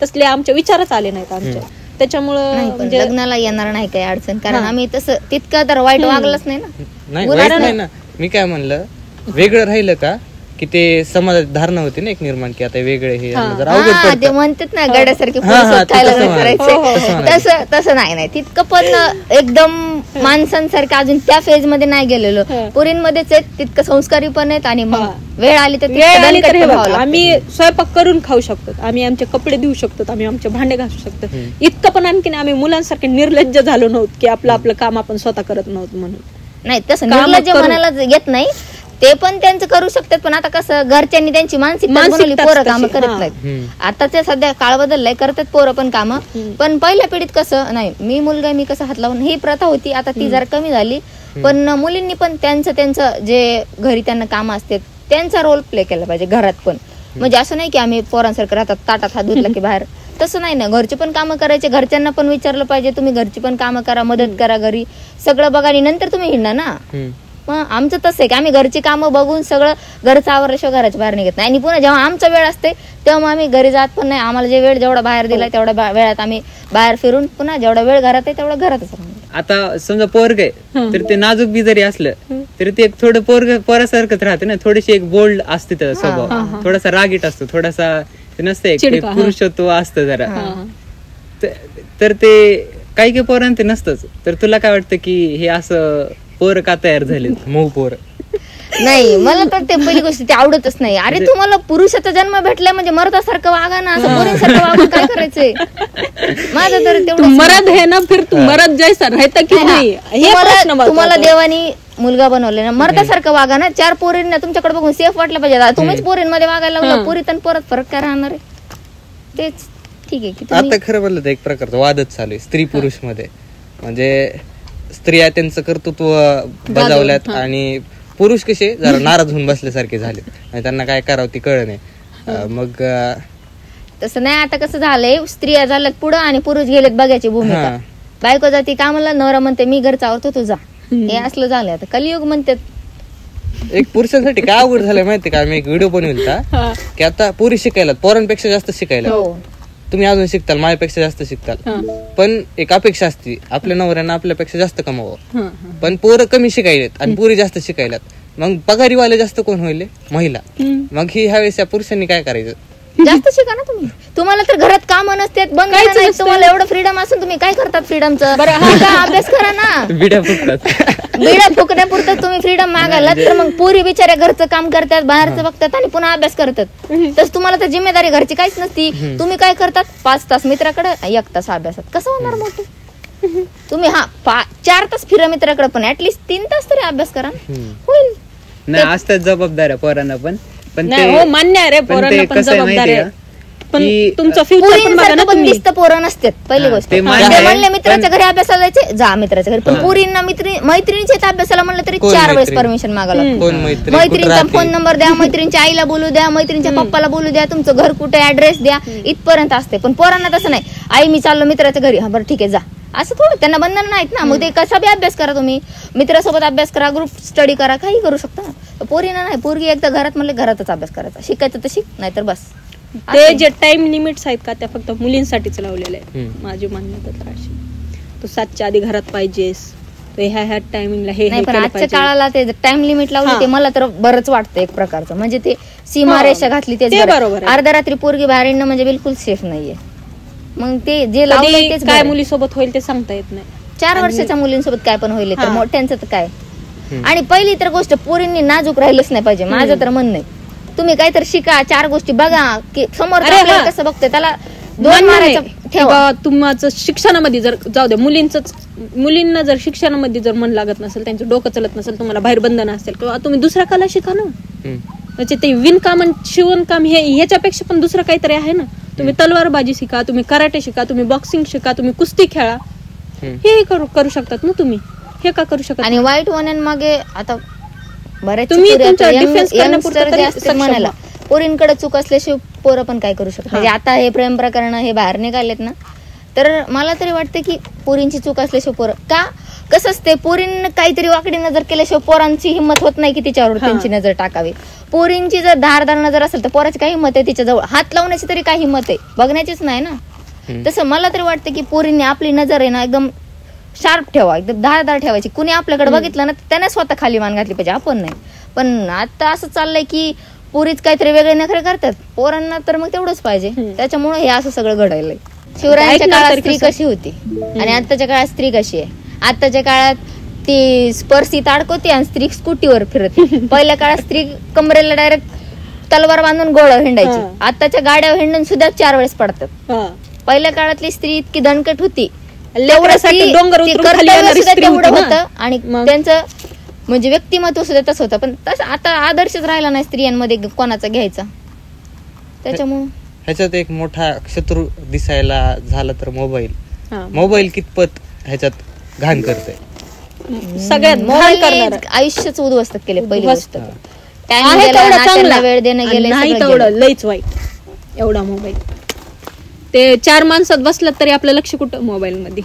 [SPEAKER 2] तसले आमचे विचारच आले नाहीत आमच्या. त्याच्यामुळं म्हणजे
[SPEAKER 1] लग्नाला येणार नाही काही अडचण, कारण आम्ही तसं तितकं तर वाईट वागलंच नाही
[SPEAKER 7] ना. मी काय म्हणलं, वेगळं राहिलं का की ते समाजात धारणा होती ना एक निर्माण की आता वेगळे हे
[SPEAKER 1] ते म्हणतात ना गड्यासारखे तसं नाही तितकं पण एकदम माणसांसारखं अजून त्या फेज मध्ये नाही गेलेलो. पोरींमध्येच आहेत तितकं संस्कारी पण आहेत आणि वेळ आली तर
[SPEAKER 2] आम्ही स्वयंपाक करून खाऊ शकतो, आम्ही आमचे कपडे देऊ शकतो, आम्ही आमचे भांडे घासू शकतो. इतकं पण आणखीन आम्ही मुलांसारखे निर्लज्ज झालो नव्हतो की आपलं काम आपण स्वतः करत नव्हतो म्हणून.
[SPEAKER 1] नाही तसं निर्लज्ज म्हणायला येत नाही, ते पण त्यांचं करू शकतात. पण आता कसं घरच्यांनी त्यांची मानसिकता बनवली, पोरं कामं करत नाहीत. आता ते सध्या काळ बदललाय, करतात पोरं पण कामं. पण पहिल्या पिढीत कसं नाही, मी मुलगा मी कसं हात लावून ही प्रथा होती. आता ती जरा कमी झाली, पण मुलींनी पण त्यांचं जे घरी त्यांना कामं असतात त्यांचा रोल प्ले केला पाहिजे घरात पण. म्हणजे असं नाही की आम्ही पोरांसारखं राहतात ताटात हात धुतला की बाहेर तसं नाही ना, घरचे पण कामं करायचे, घरच्यांना पण विचारलं पाहिजे, तुम्ही घरची पण कामं करा, मदत करा, घरी सगळं बघा आणि नंतर तुम्ही हिंडा ना. मग आमचं तसं आहे की आम्ही घरची कामं बघून सगळं घरचं आवरल्याशिवाय घराच्या बाहेर निघत नाही. आणि पुन्हा जेव्हा आमचा वेळ असते तेव्हा मग आम्ही घरी जात पण नाही. आम्हाला जे वेळ जेवढा बाहेर दिला तेवढ्या वेळात आम्ही बाहेर फिरून पुन्हा जेवढा वेळ घरात आहे तेवढा घरातच राहतो.
[SPEAKER 6] आता समजा पोरग आहे तर ते नाजूक बी जरी असलं तरी ते एक थोडं पोरासारखंच राहते ना, थोडीशी एक बोल्ड असते त्याचा स्वभाव, थोडासा रागीट असतो, थोडासा ते नसते पुरुषत्व असतं जरा. तर ते काही पोरांना ते नसतंच. तर तुला काय वाटतं की हे असं पोर का तयार झाले, मऊ पोर?
[SPEAKER 1] नाही, मला तर ते पहिली गोष्ट ते आवडतच नाही. अरे तुम्हाला पुरुषाचा जन्म भेटलाय म्हणजे मर्दासारखं वागा ना, असं पोरींसारखं वागून काय करायचंय? माझं तर तेवढं
[SPEAKER 2] मरद आहे ना, फिर तू मरद जैसा राहता की नाही,
[SPEAKER 1] तुम्हाला देवानी मुलगा बनवले ना, मर्दासारखं वागा ना. 4 पोरींना तुमच्याकडे बघून सेफ वाटलं पाहिजे. तुम्हीच पोरींमध्ये वागायला लागला, पोरीत आणि परत फरक काय राहणार आहे? तेच ठीक आहे की
[SPEAKER 7] आता खरं बोललं तर एक प्रकारचा वादच चालू आहे स्त्री पुरुष मध्ये. म्हणजे स्त्रिया त्यांचं कर्तृत्व बजावल्यात आणि पुरुष कसे जरा नाराज होऊन बसल्यासारखे झाले आणि त्यांना काय करावं ती कळ नाही. मग
[SPEAKER 1] तसं नाही, आता कसं झालंय, स्त्रिया झाल्यात पुढं आणि पुरुष गेलेत बघायची भूमिका. बायको जाती कामाला, नवरा म्हणते मी घर चावतो तुझा, हे असलं झालंय आता. कलियुग म्हणतात.
[SPEAKER 7] एक पुरुषांसाठी काय अवघड झालंय माहिती का, मी एक व्हिडिओ बनवला की आता पुरी शिकायला पोरांपेक्षा जास्त शिकायला, तुम्ही अजून शिकताल, माझ्यापेक्षा जास्त शिकताल, पण एक अपेक्षा असते आपल्या नवऱ्यांना आपल्यापेक्षा जास्त कमावं. पण पोरं कमी शिकायलेत आणि पुरी जास्त शिकायलात, मग पगारीवाले जास्त कोण होईल? महिला. मग ही ह्यावेळेस या पुरुषांनी काय करायचं?
[SPEAKER 1] जास्त शिका ना तुम्ही. तुम्हाला तर घरात काम नसतात, बंद नाही, तुम्हाला एवढं फ्रीडम असून तुम्ही काय करतात फ्रीडमचं? अभ्यास करा ना. बिड्या फुकण्यापुरतं तुम्ही फ्रीडम मागायला, तर मग पुरी बिचाऱ्या घरचं काम करतात, बाहेरचं बघतात आणि पुन्हा अभ्यास करतात. तसं तुम्हाला तर जिम्मेदारी घरची काहीच नसती. तुम्ही काय करतात? 5 तास मित्राकडे, 1 तास अभ्यासात. कसं होणार मोठे? तुम्ही 4 तास फिरा मित्राकडे, पण ऍटलीस्ट 3 तास तरी अभ्यास करा, होईल.
[SPEAKER 6] नाही, असतात जबाबदाऱ्या पोरांना पण
[SPEAKER 2] मान्य आहे रे, पोरांना पण जबाबदारी आहे, पण तुमचं फ्युचर
[SPEAKER 1] पण दिसतं पोरं नसतात. पहिली गोष्ट म्हणले मित्राच्या घरी अभ्यासाला जायचे, जा मित्राच्या घरी, पण पोरींना मैत्रिणीच्या अभ्यासाला म्हणलं तरी 4 वेळेस परमिशन मागायला. मैत्रिणीचा फोन नंबर द्या, मैत्रिणीच्या आईला बोलू द्या, मैत्रिणीच्या पप्पाला बोलू द्या, तुमचं घर कुठे, ऍड्रेस द्या, इथपर्यंत असते. पण पोरांना तसं नाही, आई मी चाललो मित्राच्या घरी, हा बरं ठीक आहे जा, असं थोडं. त्यांना बंधन नाहीत ना. मग ते कसा बी अभ्यास करा, तुम्ही मित्रासोबत अभ्यास करा, ग्रुप स्टडी करा, काही करू शकता. पोरीना नाही, पोरगी एकदा घरात म्हणले घरातच अभ्यास करायचा, शिकायचं तर शिक, नाही तर बस.
[SPEAKER 2] ते जे टाइम लिमिट्स आहेत का त्या फक्त मुलींसाठीच लावलेले आहेत. माझी मान्यता तर अशी, तू 7च्या आधी घरात पाहिजेस, ह्या टायमिंगला हे.
[SPEAKER 1] पण आजच्या काळाला ते टाइम लिमिट लावलं ते मला तर बरंच वाटतं एक प्रकारचं. म्हणजे ते सीमारेषा घातली तेच बरोबर. अर्ध्या रात्री पोरगी बाहेर येणं म्हणजे बिलकुल सेफ नाहीये. मग ते जे लावलंय तेच
[SPEAKER 2] काय मुलीसोबत होईल ते सांगता येत नाही.
[SPEAKER 1] 4 वर्षाच्या मुलींसोबत काय पण होईल, तर मोठ्यांचं तर काय. आणि पहिली तर गोष्ट, पोरींनी नाजूक राहिलंच नाही पाहिजे, माझं तर म्हणणं आहे. तुम्ही काहीतरी शिका, 4 गोष्टी बघा की समोर कसं बघतोय त्याला 2 मारायचं ठेवा.
[SPEAKER 2] तुमचं शिक्षणामध्ये जर जाऊ द्या, मुलींना जर शिक्षणामध्ये जर मन लागत नसेल, त्यांचं डोकं चलत नसेल, तुम्हाला बाहेर बंधन असेल, किंवा तुम्ही दुसऱ्या कला शिका ना. म्हणजे ते विणकाम आणि शिवणकाम ह्याच्यापेक्षा पण दुसरं काहीतरी आहे ना. तुम्ही तलवारबाजी शिका, तुम्ही कराटे शिका, तुम्ही बॉक्सिंग शिका, तुम्ही कुस्ती खेळा, हे करू शकतात ना तुम्ही. हे का करू शकत?
[SPEAKER 1] आणि वाईट होण्यामागे आता बरेच म्हणायला पोरींकडे चूक असल्याशिवाय पोरं पण काय करू शकतात. म्हणजे आता हे प्रेम प्रकरण हे बाहेर निघालेत ना, तर मला तरी वाटतं की पोरींची चूक असल्याशिवाय पोरं का कसं असते, पोरींना काहीतरी वाकडी नजर केल्याशिवाय पोरांची हिंमत होत नाही की तिच्यावर त्यांची नजर टाकावी. पोरींची जर धारदार नजर असेल तर पोराची काय हिंमत आहे तिच्या जवळ हात लावण्याची तरी काय हिंमत आहे, बघण्याचीच नाही ना. तसं मला तरी वाटतं की पोरींनी आपली नजर आहे ना एकदम शार्प ठेवा, एकदम धारदार ठेवायची. कुणी आपल्याकडे बघितलं ना त्याने स्वतः खाली मान घातली पाहिजे, आपण नाही. पण आता असं चाललंय की पोरीच काहीतरी वेगळे नखरे करतात, पोरांना तर मग तेवढंच पाहिजे. त्याच्यामुळे हे असं सगळं घडायलंय. शिवरायांच्या काळात स्त्री कशी होती आणि आताच्या काळात स्त्री कशी आहे? आताच्या काळात ती स्पर्शीत अडकवते आणि स्त्री स्कूटीवर फिरते. पहिल्या काळात स्त्री कमरेला डायरेक्ट तलवार बांधून गोळ हिंडायची. आताच्या गाड्या हिंडून सुद्धा 4 वेळेस पडतात. पहिल्या काळातली स्त्री इतकी दणकट होती, तेवढं होतं आणि त्यांचं म्हणजे व्यक्तिमत्व सुद्धा तसं होतं. पण तसं आता आदर्शच राहिला नाही स्त्रियांमध्ये कोणाचा घ्यायचा. त्याच्यामुळे
[SPEAKER 7] ह्याच्यात एक मोठा शत्रू दिसायला झाला तर मोबाईल कितपत ह्याच्यात घाण करते.
[SPEAKER 2] सगळ्यात
[SPEAKER 1] आयुष्यच उद्ध्वस्त केले. पहिली गोष्ट
[SPEAKER 2] वेळ देणं गेलं लईच वाईट एवढा मोबाईल. ते 4 माणसात बसलात तरी आपलं लक्ष कुठं मोबाईल मध्ये,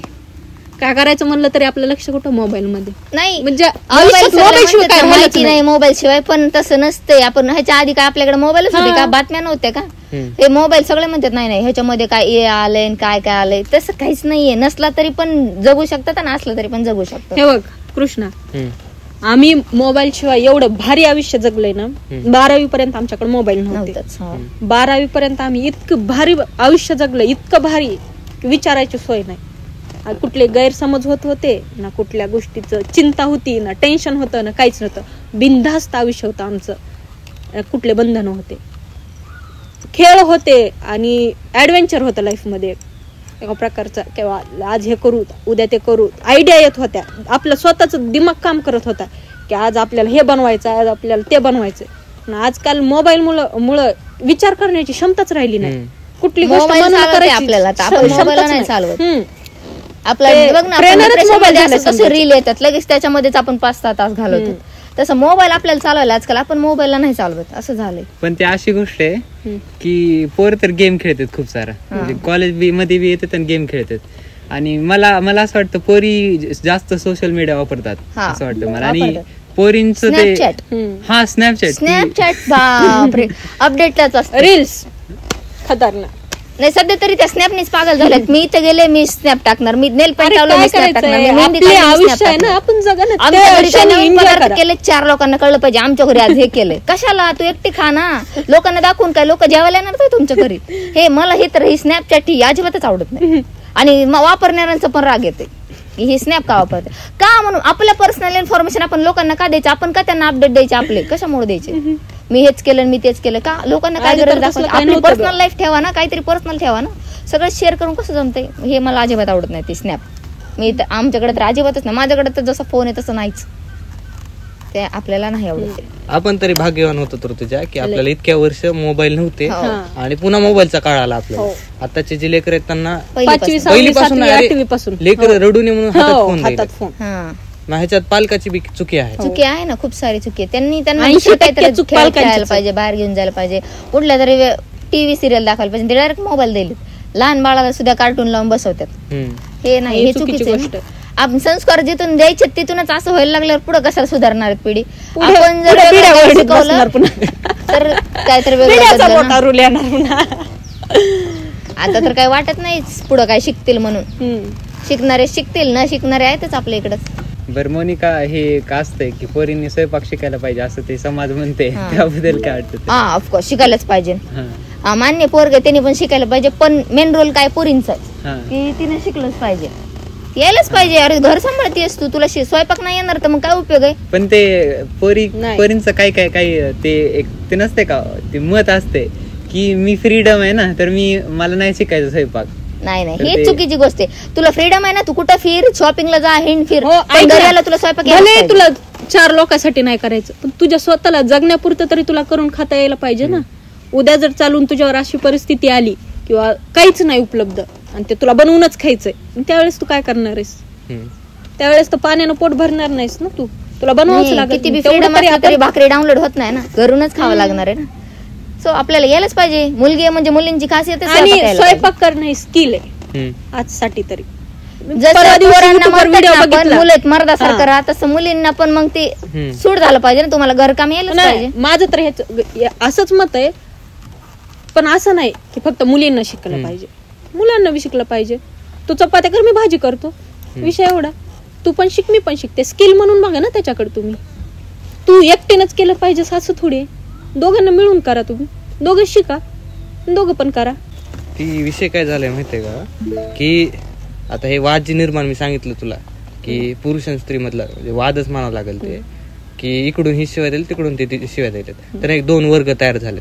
[SPEAKER 2] काय करायचं म्हणलं तरी आपलं लक्ष कुठं मोबाईल मध्ये.
[SPEAKER 1] नाही
[SPEAKER 2] म्हणजे
[SPEAKER 1] माहिती नाही मोबाईल शिवाय, पण तसं नसतंय. आपण ह्याच्या आधी काय आपल्याकडे मोबाईलच होते का, बातम्या नव्हत्या का? हे मोबाईल सगळे म्हणतात नाही ह्याच्यामध्ये काय हे आलंय काय काय आलंय, तसं काहीच नाहीये. नसला तरी पण जगू शकतात आणि असलं तरी पण जगू शकतात.
[SPEAKER 2] हे बघ कृष्णा, आम्ही मोबाईल शिवाय एवढं भारी आयुष्य जगलंय ना. 12वी पर्यंत आमच्याकडे मोबाईल नव्हताच. 12वी पर्यंत आम्ही इतकं भारी आयुष्य जगलं, इतकं भारी विचारायची सोय नाही. कुठले गैरसमज होत होते ना, कुठल्या गोष्टीचं चिंता होती ना, टेन्शन होतं ना, काहीच नव्हतं. बिनधास्त आयुष्य होतं आमचं. कुठले बंधन होते, खेळ होते आणि ऍडव्हेंचर होतं लाईफ मध्ये एका प्रकारचा. किंवा आज हे करू उद्या ते करू, आयडिया येत होत्या. आपलं स्वतःच दिमाग काम करत होता की आज आपल्याला हे बनवायचं, आज आपल्याला ते बनवायचं. आजकाल मोबाईल मुळे विचार करण्याची क्षमताच राहिली नाही. कुठली गोष्ट
[SPEAKER 1] आपल्याला नाही चालवत. आपल्याला बघ ना, रील येतात लगेच त्याच्यामध्येच आपण 5-6 तास घालवतो. तसं मोबाईल आपल्याला चालवायला आजकाल आपण मोबाईलला नाही चालवत, असं झालंय.
[SPEAKER 6] पण ते अशी गोष्ट आहे की पोर तर गेम खेळतात खूप सारा, म्हणजे कॉलेज मध्ये बी येतात आणि गेम खेळतात. आणि मला असं वाटतं पोरी जास्त सोशल मीडिया वापरतात असं वाटतं मला. आणि पोरींचं ते
[SPEAKER 1] स्नॅपचॅट बापरे अपडेटलाच असतं.
[SPEAKER 2] रील्स खतरनाक.
[SPEAKER 1] नाही सध्या तरी त्या स्नॅपनीच पागल झाल्यात. मी इथे गेले मी स्नॅप टाकणार, मी नेल पेंट लावलं मी स्नॅप टाकणार, मी मेहंदी केले. 4 लोकांना कळलं पाहिजे आमच्या घरी आज हे केलंय. कशाला तू एकटी खा ना, लोकांना दाखवून काय लोक जेवायला येणार काय तुमच्या घरी? हे मला हे तर ही स्नॅपचॅट ही अजिबातच आवडत नाही. आणि वापरणाऱ्यांचा पण राग येते ही स्नॅप का वापरते का म्हणून. आपल्या पर्सनल इन्फॉर्मेशन आपण लोकांना का द्यायचं, आपण का त्यांना अपडेट द्यायचे, आपले कशामुळे द्यायचे? मी हेच केलं मी तेच केलं का? लोकांना काय गरज दाखवायची? आपली पर्सनल लाईफ ठेवा ना, काहीतरी पर्सनल ठेवा ना. सगळं शेअर करून कसं जमतंय? हे मला अजिबात आवडत नाही ती स्नॅप. मी आमच्याकडे तर अजिबातच नाही. माझ्याकडे तर जसं फोन आहे तसं नाहीच, ते आपल्याला नाही आवडत.
[SPEAKER 7] आपण तरी भाग्यवान होतो तर तुझ्या की आपल्याला इतक्या वर्ष मोबाईल नव्हते आणि पुन्हा मोबाईलचा काळ आला आपल्याला. आताचे जे लेकर आहेत त्यांना पहिलीपासून लेकर रडू नये म्हणून हातात फोन. ह्याच्यात पालकाची बी चुकी आहे
[SPEAKER 1] ना, खूप सारी चुकी आहे. त्यांना काहीतरी खेळायला पाहिजे, बाहेर घेऊन जायला पाहिजे, कुठल्या तरी टीव्ही सिरियल दाखवायला पाहिजे. ते डायरेक्ट मोबाईल दिले. लहान बाळाला सुद्धा कार्टून लावून बसवतात. हे नाही, हे चुकीची गोष्ट. आपण संस्कार जिथून द्यायचे तिथूनच असं व्हायला लागल्यावर पुढे कशाला सुधारणार आहेत पिढी? आपण जर शिकवलं तर काहीतरी वेगळं. आता तर काही वाटत नाही पुढं काय शिकतील म्हणून. शिकणारे शिकतील, न शिकणारे आहेतच आपल्या इकडं.
[SPEAKER 6] बरं मोनिका, हे का असतंय की पोरींनी स्वयंपाक शिकायला पाहिजे असं ते समाज म्हणते, त्याबद्दल काय वाटतं?
[SPEAKER 1] ऑफकोर्स शिकायलाच पाहिजे. मान्य पोरगे त्यांनी पण शिकायला पाहिजे, पण मेन रोल काय पोरींचा की तिने शिकलंच पाहिजे, यायलाच पाहिजे. अरे घर सांभाळतेस तू, तुला स्वयंपाक नाही येणार तर मग काय उपयोग आहे?
[SPEAKER 6] पण ते पोरींचं काय काय काय ते एक ते नसते का, ते मत असते की मी फ्रीडम आहे ना, तर मला नाही शिकायचं स्वयंपाक.
[SPEAKER 1] नाही हे चुकीची गोष्ट आहे. तुला फ्रीडम आहे ना, तू कुठं फिर, शॉपिंगला जा, हिंड फिर, घराला तुला स्वयंपाक
[SPEAKER 2] तुला 4 लोकांसाठी नाही करायचं, पण तुझ्या स्वतःला जगण्यापुरतं तरी तुला करून खाता यायला पाहिजे ना. उद्या जर चालून तुझ्यावर अशी परिस्थिती आली किंवा काहीच नाही उपलब्ध आणि ते तुला बनवूनच खायचंय, त्यावेळेस तू काय करणार आहेस? त्यावेळेस तर पाण्यानं पोट भरणार नाहीस ना तू, तुला बनवावंच लागेल.
[SPEAKER 1] किती फ्रीडम तरी भाकरी डाउनलोड होत नाही ना, घरूनच खावं लागणार आहे ना. सो आपल्याला यायलाच पाहिजे. मुलगी म्हणजे मुलींची खासियत
[SPEAKER 2] आणि स्वयंपाक करणं हे स्किल आहे आजसाठी तरी.
[SPEAKER 1] मर्दासारखं राहत तसं मुलींना पण मग ते सूट झालं पाहिजे ना, तुम्हाला घरकाम यायलाच पाहिजे.
[SPEAKER 2] माझं तर असंच मत आहे. पण असं नाही की फक्त मुलींना शिकलं पाहिजे, मुलांना बी शिकलं पाहिजे. तू चपात्या कर, मी भाजी करतो, विषय एवढा. तू पण शिक, मी पण शिकते. स्किल म्हणून बघा ना त्याच्याकडे तुम्ही. तू एकटीनच केलं पाहिजे असं थोडी. दोघांना मिळून करा, तुम्ही दोघं शिका, दोघं पण करा.
[SPEAKER 7] ती विषय काय झालाय माहितीये का, की आता हे वाद जे निर्माण मी सांगितलं तुला की पुरुष आणि स्त्री मधला वादच मानावं लागेल ते, की इकडून ही शिवाय देईल तिकडून ते शिवाय देतात. तर 2 वर्ग तयार झाले.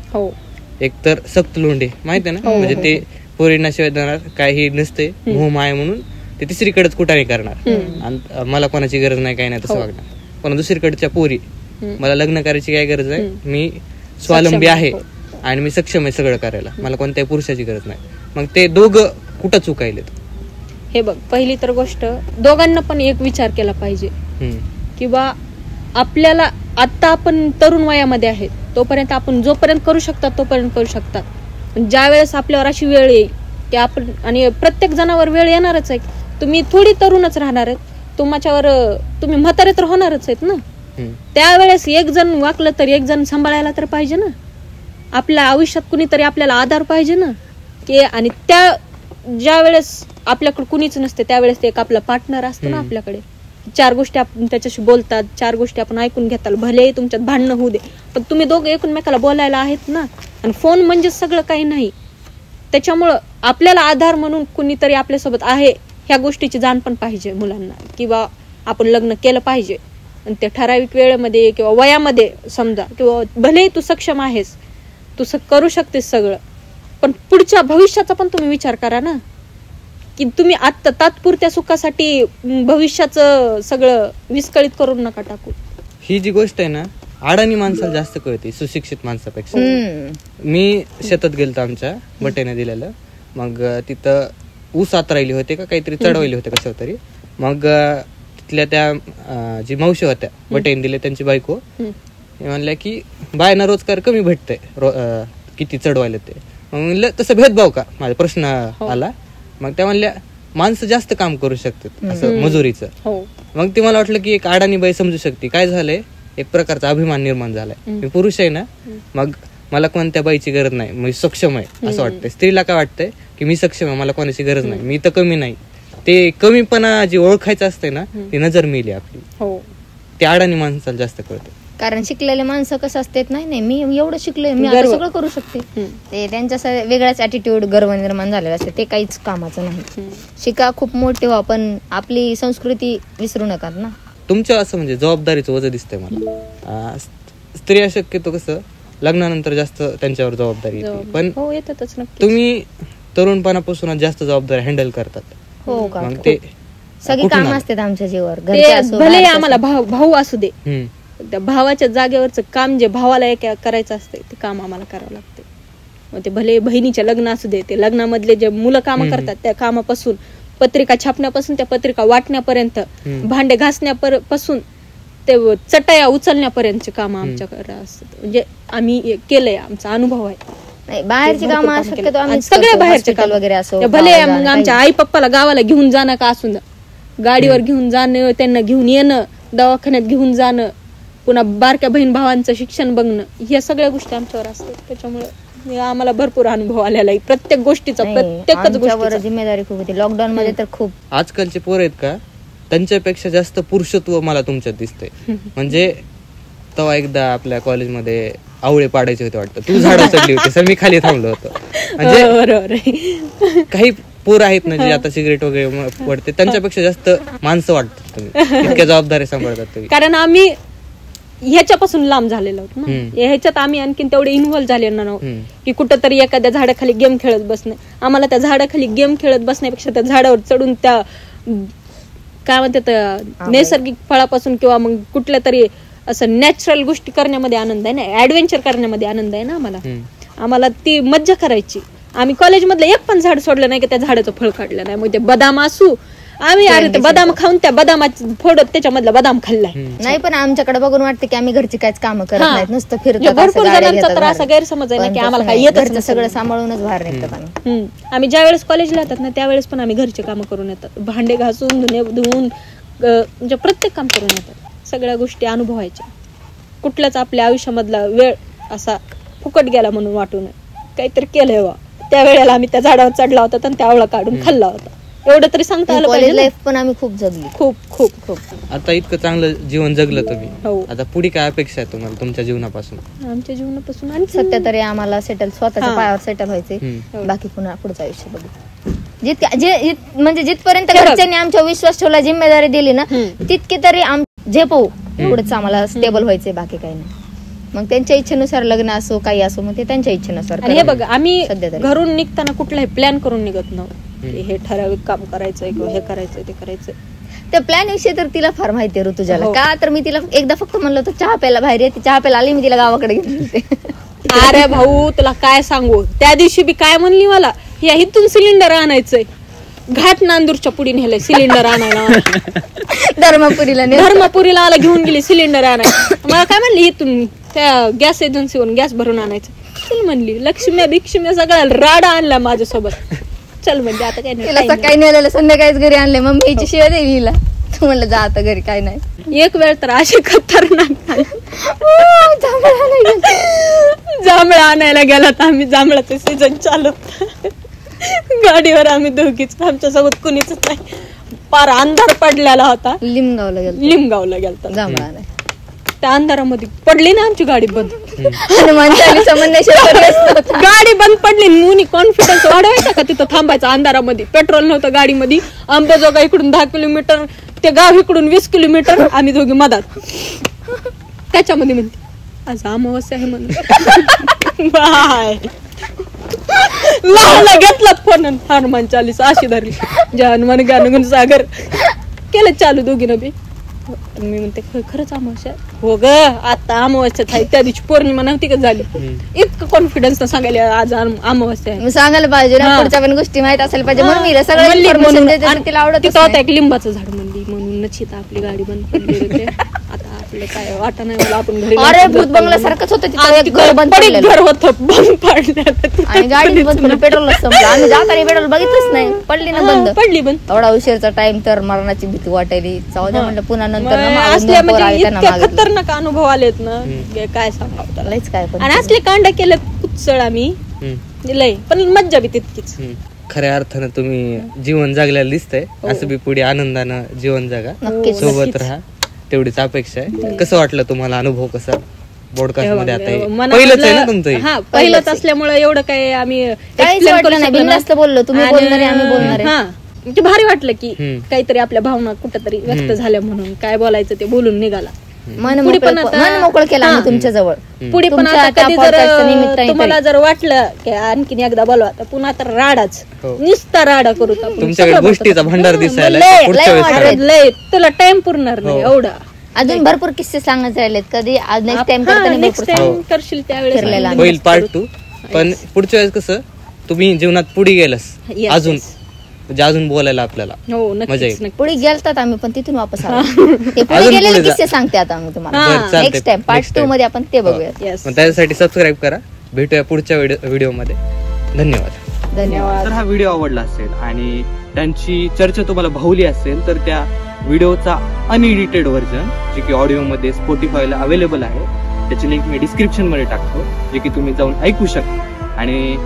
[SPEAKER 7] एक तर सक्त लोंढे माहिती आहे ना, म्हणजे ते पोरींना शिवाय देणार, काही नसते, मोह माय म्हणून ते तिसरीकडेच कुठाने करणार आणि मला कोणाची गरज नाही, काही नाही तसं वागणार. पण दुसरीकडच्या पोरी, मला लग्न करायची काय गरज आहे, मी स्वावलंबी आहे आणि मी सक्षम आहे सगळं करायला, मला कोणत्याही पुरुषाची गरज नाही. मग ते दोघं कुठं चुकायलेत?
[SPEAKER 2] हे बघ, पहिली तर गोष्ट दोघांना पण एक विचार केला पाहिजे की बा आपल्याला आता आपण तरुण वयामध्ये आहेत तोपर्यंत आपण जोपर्यंत करू शकतात तोपर्यंत करू शकतात. ज्या वेळेस आपल्यावर अशी वेळ येईल की आपण, आणि प्रत्येक जणावर वेळ येणारच आहे. तुम्ही थोडी तरुणच राहणार आहेत, तुम्ही म्हातारे तर होणारच आहेत ना. त्यावेळेस एक जण वाकलं तर एक जण सांभाळायला तर पाहिजे ना. आपल्या आयुष्यात कुणीतरी आपल्याला आधार पाहिजे ना. की आणि ज्या वेळेस आपल्याकडे कुणीच नसते त्यावेळेस एक आपला पार्टनर असतो ना आपल्याकडे. 4 गोष्टी आपण त्याच्याशी बोलतात, 4 गोष्टी आपण ऐकून घेताल. भलेही तुमच्यात भांडणं होऊ दे, पण तुम्ही दोघं एकमेकाला बोलायला आहेत ना. आणि फोन म्हणजे सगळं काही नाही. त्याच्यामुळं आपल्याला आधार म्हणून कुणीतरी आपल्यासोबत आहे ह्या गोष्टीची जाण पण पाहिजे मुलांना. किंवा आपण लग्न केलं पाहिजे आणि ते ठराविक वेळेमध्ये किंवा वयामध्ये समजा, किंवा भलेही तू सक्षम आहेस, तू करू शकतेस सगळं, पण पुढच्या भविष्याचा पण तुम्ही विचार करा ना. की तुम्ही आता तात्पुरत्या सुखासाठी भविष्याचं सगळं विस्कळीत करून नका टाकू.
[SPEAKER 7] ही जी गोष्ट आहे ना, अडाणी माणसाला जास्त कळते सुशिक्षित माणसापेक्षा. मी शेतात गेलतो आमच्या बटेने दिलेलं. मग तिथं ऊस राहिली होते का काहीतरी चढवले होते कशावर तरी. मग तिथल्या त्या जी मावशी होत्या बटेने दिले त्यांची बायको म्हणल्या की बायना रोजगार कमी भेटतंय किती चढवायला ते. मग म्हणलं तसं भेदभाव का, माझा प्रश्न आला. मग त्या म्हणल्या माणसं जास्त काम करू शकतात असं मजुरीचं. मग ती मला वाटलं की एक अडाणी बाई समजू शकते. काय झालंय, एक प्रकारचा अभिमान निर्माण झालाय. मी पुरुष आहे ना, मग मला कोणत्या बाईची गरज नाही, मी सक्षम आहे असं वाटतंय. स्त्रीला काय वाटतंय की मी सक्षम आहे, मला कोणाची गरज नाही, मी तर कमी नाही. ते कमीपणा जी ओळखायचं असते ना, ती नजर मिळली आपली. ते अडाणी माणसाला जास्त कळतं.
[SPEAKER 1] कारण शिकलेले माणसं कसं असतात, नाही मी एवढं शिकलोय, मी आता सगळं करू शकते. ते त्यांच्या वेगळाच ऍटिट्यूड, गर्व निर्माण झालेला असते. ते काहीच कामाचं नाही. शिका, खूप मोठे व्हा, पण आपली संस्कृती विसरू नका ना.
[SPEAKER 7] तुमच्या असं म्हणजे जबाबदारीचं वजन दिसतंय मला. स्त्रिया शक्यतो कसं लग्नानंतर जास्त त्यांच्यावर जबाबदारी येते, पण तुम्ही तरुणपणापासून जास्त जबाबदारी हँडल करतात.
[SPEAKER 1] हो का,
[SPEAKER 7] मग ते
[SPEAKER 1] सगळी काम असतात आमच्या जीवावर.
[SPEAKER 2] भले आम्हाला भाऊ असू दे, त्या भावाच्या जागेवरचं काम जे भावाला करायचं असतं ते काम आम्हाला करावं लागते. मग ते भले बहिणीच्या लग्न असू दे, ते लग्नामधले जे मुलं काम करतात त्या कामापासून, पत्रिका छापण्यापासून त्या पत्रिका वाटण्यापर्यंत, भांडे घासण्यापासून ते चटया उचलण्यापर्यंतचे काम आमच्याकडे असतात. म्हणजे आम्ही केलंय, आमचा अनुभव आहे.
[SPEAKER 1] बाहेरची कामं
[SPEAKER 2] सगळ्या बाहेरचे काम वगैरे असो. भले मग आमच्या आई पप्पाला गावाला घेऊन जाणं का असून, गाडीवर घेऊन जाणं, त्यांना घेऊन येणं, दवाखान्यात घेऊन जाणं, पुन्हा बारक्या बहीण भावांचं शिक्षण बघणं, ह्या सगळ्या गोष्टी आमच्यावर असतात. त्याच्यामुळे आम्हाला भरपूर अनुभव आलेला आहे प्रत्येक गोष्टीचा, प्रत्येकच गोष्टीवर जिम्मेदारी खूप होती. लॉकडाऊन मध्ये तर खूप.
[SPEAKER 7] आजकालचे पोर आहेत का, त्यांच्यापेक्षा जास्त पुरुषत्व मला तुमच्यात दिसतंय. म्हणजे तेव्हा एकदा आपल्या कॉलेजमध्ये आवळे पाडायचे होते वाटतं, तू झाडा चढली होती सर, मी खाली थांबलो होतो. म्हणजे काही पोर आहेत ना जे आता सिगरेट वगैरे पडते, त्यांच्यापेक्षा जास्त माणसं वाटतात तुम्ही, इतक्या जबाबदारी सांभाळतात तुम्ही.
[SPEAKER 2] कारण आम्ही ह्याच्यापासून लांब झालेलो आहोत ना, ह्याच्यात आम्ही आणखीन तेवढे इन्व्हॉल्व्ह झालेलो नव्हतो की कुठंतरी एखाद्या झाडाखाली गेम खेळत बसणे. आम्हाला त्या झाडाखाली गेम खेळत बसण्यापेक्षा त्या झाडावर चढून त्या काय म्हणतात नैसर्गिक फळापासून किंवा मग कुठल्या तरी असं नॅचरल गोष्टी करण्यामध्ये आनंद आहे ना, ऍडव्हेंचर करण्यामध्ये आनंद आहे ना आम्हाला ती मज्जा करायची. आम्ही कॉलेजमधलं एक पण झाड सोडलं नाही की त्या झाडाचं फळ काढलं नाही. मग ते बदाम असू, आम्ही अरे ते बदाम खाऊन त्या बदामाचं फोडत त्याच्यामधला बदाम खाल्लाय
[SPEAKER 1] नाही. पण आमच्याकडे बघून वाटतं की आम्ही घरची काहीच कामं करत नाहीत, नुसतं फिरतो.
[SPEAKER 2] भरपूर जणांचा तर असा गैरसमज आहे ना की आम्हाला काही येत
[SPEAKER 1] सगळं सांभाळूनच बाहेर निघतात.
[SPEAKER 2] आम्ही ज्या वेळेस कॉलेजला येतात ना त्यावेळेस पण आम्ही घरचे कामं करून येतात, भांडे घासून धुवून म्हणजे प्रत्येक काम करून येतात. सगळ्या गोष्टी अनुभवायच्या. कुठल्याच आपल्या आयुष्यामधला वेळ असा फुकट गेला म्हणून वाटू नये, काहीतरी केलंय वा. त्या वेळेला आम्ही त्या झाडावर चढला होता आणि त्या आवळा काढून खाल्ला होता, एवढं तरी सांगता आलं पाहिजे.
[SPEAKER 1] लाईफ पण आम्ही खूप जगली, खूप खूप खूप.
[SPEAKER 7] आता इतकं चांगलं जीवन जगलं तुम्ही, आता पुढे काय अपेक्षा आहे तुम्हाला तुमच्या जीवनापासून?
[SPEAKER 2] आमच्या जीवनापासून आणि
[SPEAKER 1] सध्या तरी आम्हाला स्वतःच्या पायावर सेटल व्हायचे. बाकी पुन्हा पुढचं आयुष्य बघू. म्हणजे जिथपर्यंत घरच्यांनी आमच्यावर विश्वास ठेवला, जिम्मेदारी दिली ना, तितकी तरी झेपवू एवढंच आम्हाला स्टेबल व्हायचंय, बाकी काही नाही. मग त्यांच्या इच्छेनुसार लग्न असो काही असो, मग ते त्यांच्या इच्छेनुसार.
[SPEAKER 2] हे बघा, आम्ही घरून निघताना कुठलाही प्लॅन करून निघत नव्हतो, हे ठराविक काम करायचंय किंवा हे करायचंय ते करायचंय.
[SPEAKER 1] त्या प्लॅन विषयी तर तिला फार माहिती आहे ऋतुजाला. का तर मी तिला एकदा फक्त म्हणलं होतं चहा प्यायला बाहेर येते, चहा प्यायला आली, मी तिला गावाकडे घेतली.
[SPEAKER 2] अरे भाऊ तुला काय सांगू, त्या दिवशी बी काय म्हणली मला, या इथून सिलेंडर आणायचंय, घाट नांदूरच्या पुढे नेलंय सिलेंडर आणायला. धर्मपुरीला आला घेऊन गेली सिलेंडर आणायला. मला काय म्हणली, इथून त्या गॅस एजन्सीवरून गॅस भरून आणायचं. म्हणली लक्ष्म्या भिक्ष्म्या सगळ्या राडा आणला माझ्यासोबत. चल म्हणजे आता काय
[SPEAKER 1] तिला
[SPEAKER 2] नाही.
[SPEAKER 1] सकाळी नेलेलं संध्याकाळीच घरी आणले, मम्मी हिची शिवाय देवी हिला. तू म्हणलं जा आता घरी, काय नाही.
[SPEAKER 2] एक वेळ तर अशी खतरनाक जांभळा आणायला गेला तर आम्ही, जांभळाचं सीझन चालू होतं. गाडीवर आम्ही दोघीच, आमच्या सोबत कुणीच नाही. पार अंधार पडलेला होता.
[SPEAKER 1] लिमगावला गेलो,
[SPEAKER 2] लिमगावला गेलता.
[SPEAKER 1] जांभळा नाही.
[SPEAKER 2] त्या अंधारामध्ये पडली ना आमची गाडी बंद. गाडी बंद पडली. मुनी कॉन्फिडन्स वाढवायचा का तिथं थांबायचं अंधारामध्ये. पेट्रोल नव्हतं गाडीमध्ये. अंबाजोगा इकडून 10 किलोमीटर, ते गाव इकडून 20 किलोमीटर, आम्ही दोघी मधात. त्याच्यामध्ये म्हणते आज अमावस्या आहे म्हणून बाय. लावला, घेतला फोन, हनुमान चालीसा अशी धरली, जय हनुमान गाणं सागर केलं चालू दोघीनं बी. मी म्हणते खरंच अमावस्या? हो ग, आता अमावस्या आहे. त्या दिवशी पौर्णिमा नव्हती का झाली. इतकं कॉन्फिडन्स न सांगायला आज अमावस्या आहे.
[SPEAKER 1] सांगायला पाहिजे ना, पुढच्या पण गोष्टी माहित असायला पाहिजे. म्हणून सगळं तिला आवडत
[SPEAKER 2] होतं. एक लिंबाचं झाड म्हणली म्हणूनच इथं आपली गाडी बंद पडली होती. आता आपलं काय वाटत नाही मला, आपण घरी.
[SPEAKER 1] अरे भूत बंगला सारखंच होतं तिथं. घर बंद पडलेलं,
[SPEAKER 2] घर होतं बंद पडलं
[SPEAKER 1] आणि गाडी बंद पडली. पेट्रोल संपलं. आम्ही जाताना पेट्रोल बघितलंच नाही, पडली ना बंद.
[SPEAKER 2] पडली बंद.
[SPEAKER 1] एवढा उशीरचा टाइम तर मरणाची भीती वाटायली. जाऊ द्या म्हणलं, पुन्हा नंतर
[SPEAKER 2] असल्या म्हणजे इतक्या खतरनाक अनुभव आलेत ना, काय सांगावं त्याला.
[SPEAKER 1] काय पण.
[SPEAKER 2] आणि असले कांड केलं कुचळ आम्ही लय, पण मज्जा बी तितकीच.
[SPEAKER 7] खऱ्या अर्थानं तुम्ही जीवन जगल्याला दिसतंय. असं बी पुढे आनंदानं जीवन जगा, सोबत राहा, तेवढीच अपेक्षा आहे. कसं वाटलं तुम्हाला अनुभव कसा पॉडकास्ट मध्ये? आता पहिलंच आहे ना तुमचं?
[SPEAKER 2] हा, पहिलंच असल्यामुळे एवढं काय आम्ही
[SPEAKER 1] बिनधास्त बोललो. तुम्ही बोलणार आहे, आम्ही बोलणार आहे.
[SPEAKER 2] म्हणजे भारी वाटलं की काहीतरी आपल्या भावना कुठेतरी व्यक्त झाल्या म्हणून. काय बोलायचं ते बोलून निघाला.
[SPEAKER 1] मन मोकळं केलं आम्ही तुमच्या जवळ.
[SPEAKER 2] पुढे पण आता कधी जर तुम्हाला जर वाटलं की आणखीन एकदा बोलवा, तर पुन्हा तर राडाच, नुसता राडा करू.
[SPEAKER 6] तुमच्याकडे गोष्टीचा भंडार दिसायला
[SPEAKER 2] लय, तुला टाइम पुरणार नाही एवढा.
[SPEAKER 1] अजून भरपूर किस्से सांगत राहिलेत. कधी नेक्स्ट
[SPEAKER 2] टाइम करशील त्यावेळेस
[SPEAKER 6] होईल पार्ट 2. पण पुढच्या वेळेस कसं तुम्ही जीवनात पुढे गेलास अजून, म्हणजे अजून बोलायला आपल्याला मजा येईल.
[SPEAKER 1] पुढे गेलतात आम्ही, पण तिथून वापस आलो. पुढे गेलेले किस्से सांगते आता आम्ही तुम्हाला नेक्स्ट टाइम पार्ट 2 मध्ये. आपण ते बघूया.
[SPEAKER 6] त्यासाठी सबस्क्राईब करा. भेटूया पुढच्या व्हिडिओ मध्ये. धन्यवाद.
[SPEAKER 1] धन्यवाद.
[SPEAKER 7] तर हा व्हिडिओ आवडला असेल आणि त्यांची चर्चा तुम्हाला भावली असेल, तर त्या व्हिडिओचा अनएडिटेड व्हर्जन, जे की ऑडिओमध्ये स्पॉटिफायला अवेलेबल आहे, त्याची लिंक मी डिस्क्रिप्शन मध्ये टाकतो, जे की तुम्ही जाऊन ऐकू शकता. आणि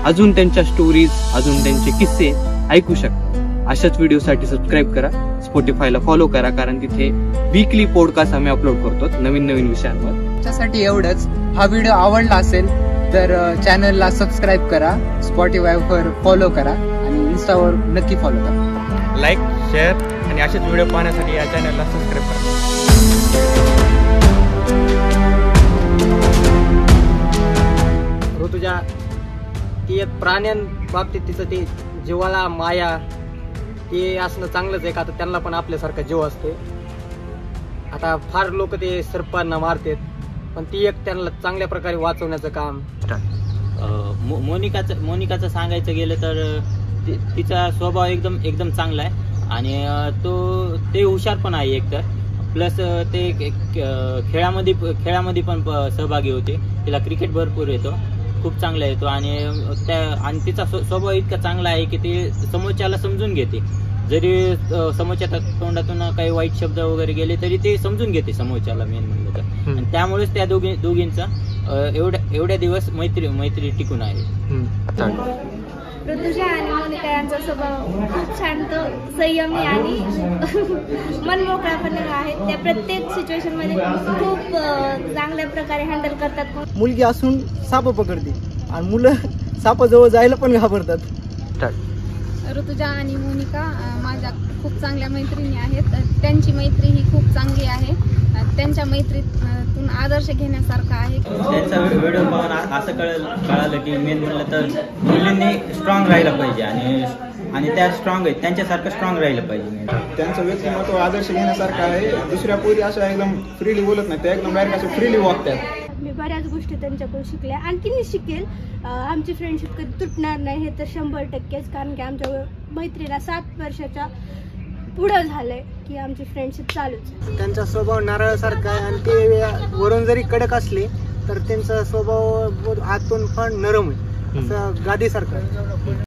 [SPEAKER 7] अजून त्यांच्या स्टोरीज, अजून त्यांचे किस्से ऐकू शकता. अशाच व्हिडिओसाठी सबस्क्राईब करा, स्पॉटिफायला फॉलो करा, कारण तिथे वीकली पॉडकास्ट आम्ही अपलोड करतो नवीन नवीन विषयांवर.
[SPEAKER 8] त्यासाठी एवढंच. हा व्हिडिओ आवडला असेल तर चॅनलला सबस्क्राईब करा, स्पॉटिफायवर फॉलो करा आणि इन्स्टावर नक्की फॉलो करा.
[SPEAKER 5] लाईक, शेअर आणि असेच व्हिडिओ पाहण्यासाठी या चॅनलला सबस्क्राईब करा.
[SPEAKER 3] ऋतुजा ती एक प्राण्यांबाबतीत तिचं ते जीवाला माया ते असणं चांगलंच आहे. का तर त्यांना पण आपल्यासारखा जीव असते. आता फार लोक ते सर्पांना मारतात, पण ती एक त्यांना चांगल्या प्रकारे वाचवण्याचं काम.
[SPEAKER 9] मोनिकाचं सांगायचं गेलं तर तिचा स्वभाव एकदम चांगला आहे. आणि ते हुशार पण आहे एकतर. प्लस ते खेळामध्ये पण सहभागी होते. तिला क्रिकेट भरपूर येतो, खूप चांगला येतो. आणि तिचा स्वभाव इतका चांगला आहे की ते समोरच्याला समजून घेते. जरी समोरच्या तोंडातून काही वाईट शब्द वगैरे गेले तरी ते समजून घेते समोरच्याला, मेन म्हणलं तर. आणि त्यामुळेच त्या दोघींचा एवढ्या दिवस मैत्री टिकून आहे.
[SPEAKER 4] ऋतुजा आणि मोनिका यांचा स्वभाव खूप शांत, संयमी आणि मनमोकळापणे आहेत. त्या प्रत्येक सिच्युएशन मध्ये खूप चांगल्या प्रकारे हँडल करतात.
[SPEAKER 3] मुलगी असून साप पकडते आणि मुलं सापाजवळ जायला पण घाबरतात.
[SPEAKER 10] ऋतुजा आणि मोनिका माझ्या खूप चांगल्या मैत्रिणी आहेत. त्यांची मैत्री ही खूप चांगली आहे. त्यांच्या मैत्रीतून आदर्श घेण्यासारखा आहे.
[SPEAKER 9] त्यांचा व्हिडिओ पाहून असं कळालं की मेन म्हणलं तर मुलींनी स्ट्रॉंग राहिलं पाहिजे आणि त्या स्ट्रॉंग आहेत, त्यांच्यासारखं स्ट्रॉंग राहिलं पाहिजे.
[SPEAKER 5] त्यांचं व्यक्तिमत्व आदर्श घेण्यासारखं आहे. दुसऱ्या पोरी अशा एकदम फ्रीली बोलत नाही, त्या एकदम बाहेर असं फ्रीली वागतात.
[SPEAKER 4] मी बऱ्याच गोष्टी त्यांच्याकडून शिकल्या, आणखी मी शिकेल. आमची फ्रेंडशिप कधी तुटणार नाही हे तर 100%च. कारण की आमच्या मैत्रीला 7 वर्षाच्या पुढं झालंय की आमची फ्रेंडशिप चालूच.
[SPEAKER 3] त्यांचा स्वभाव नारळासारखा आहे आणि ते वरून जरी कडक असले तर त्यांचा स्वभाव आतून पण नरम आहे, असं गादीसारखं आहे.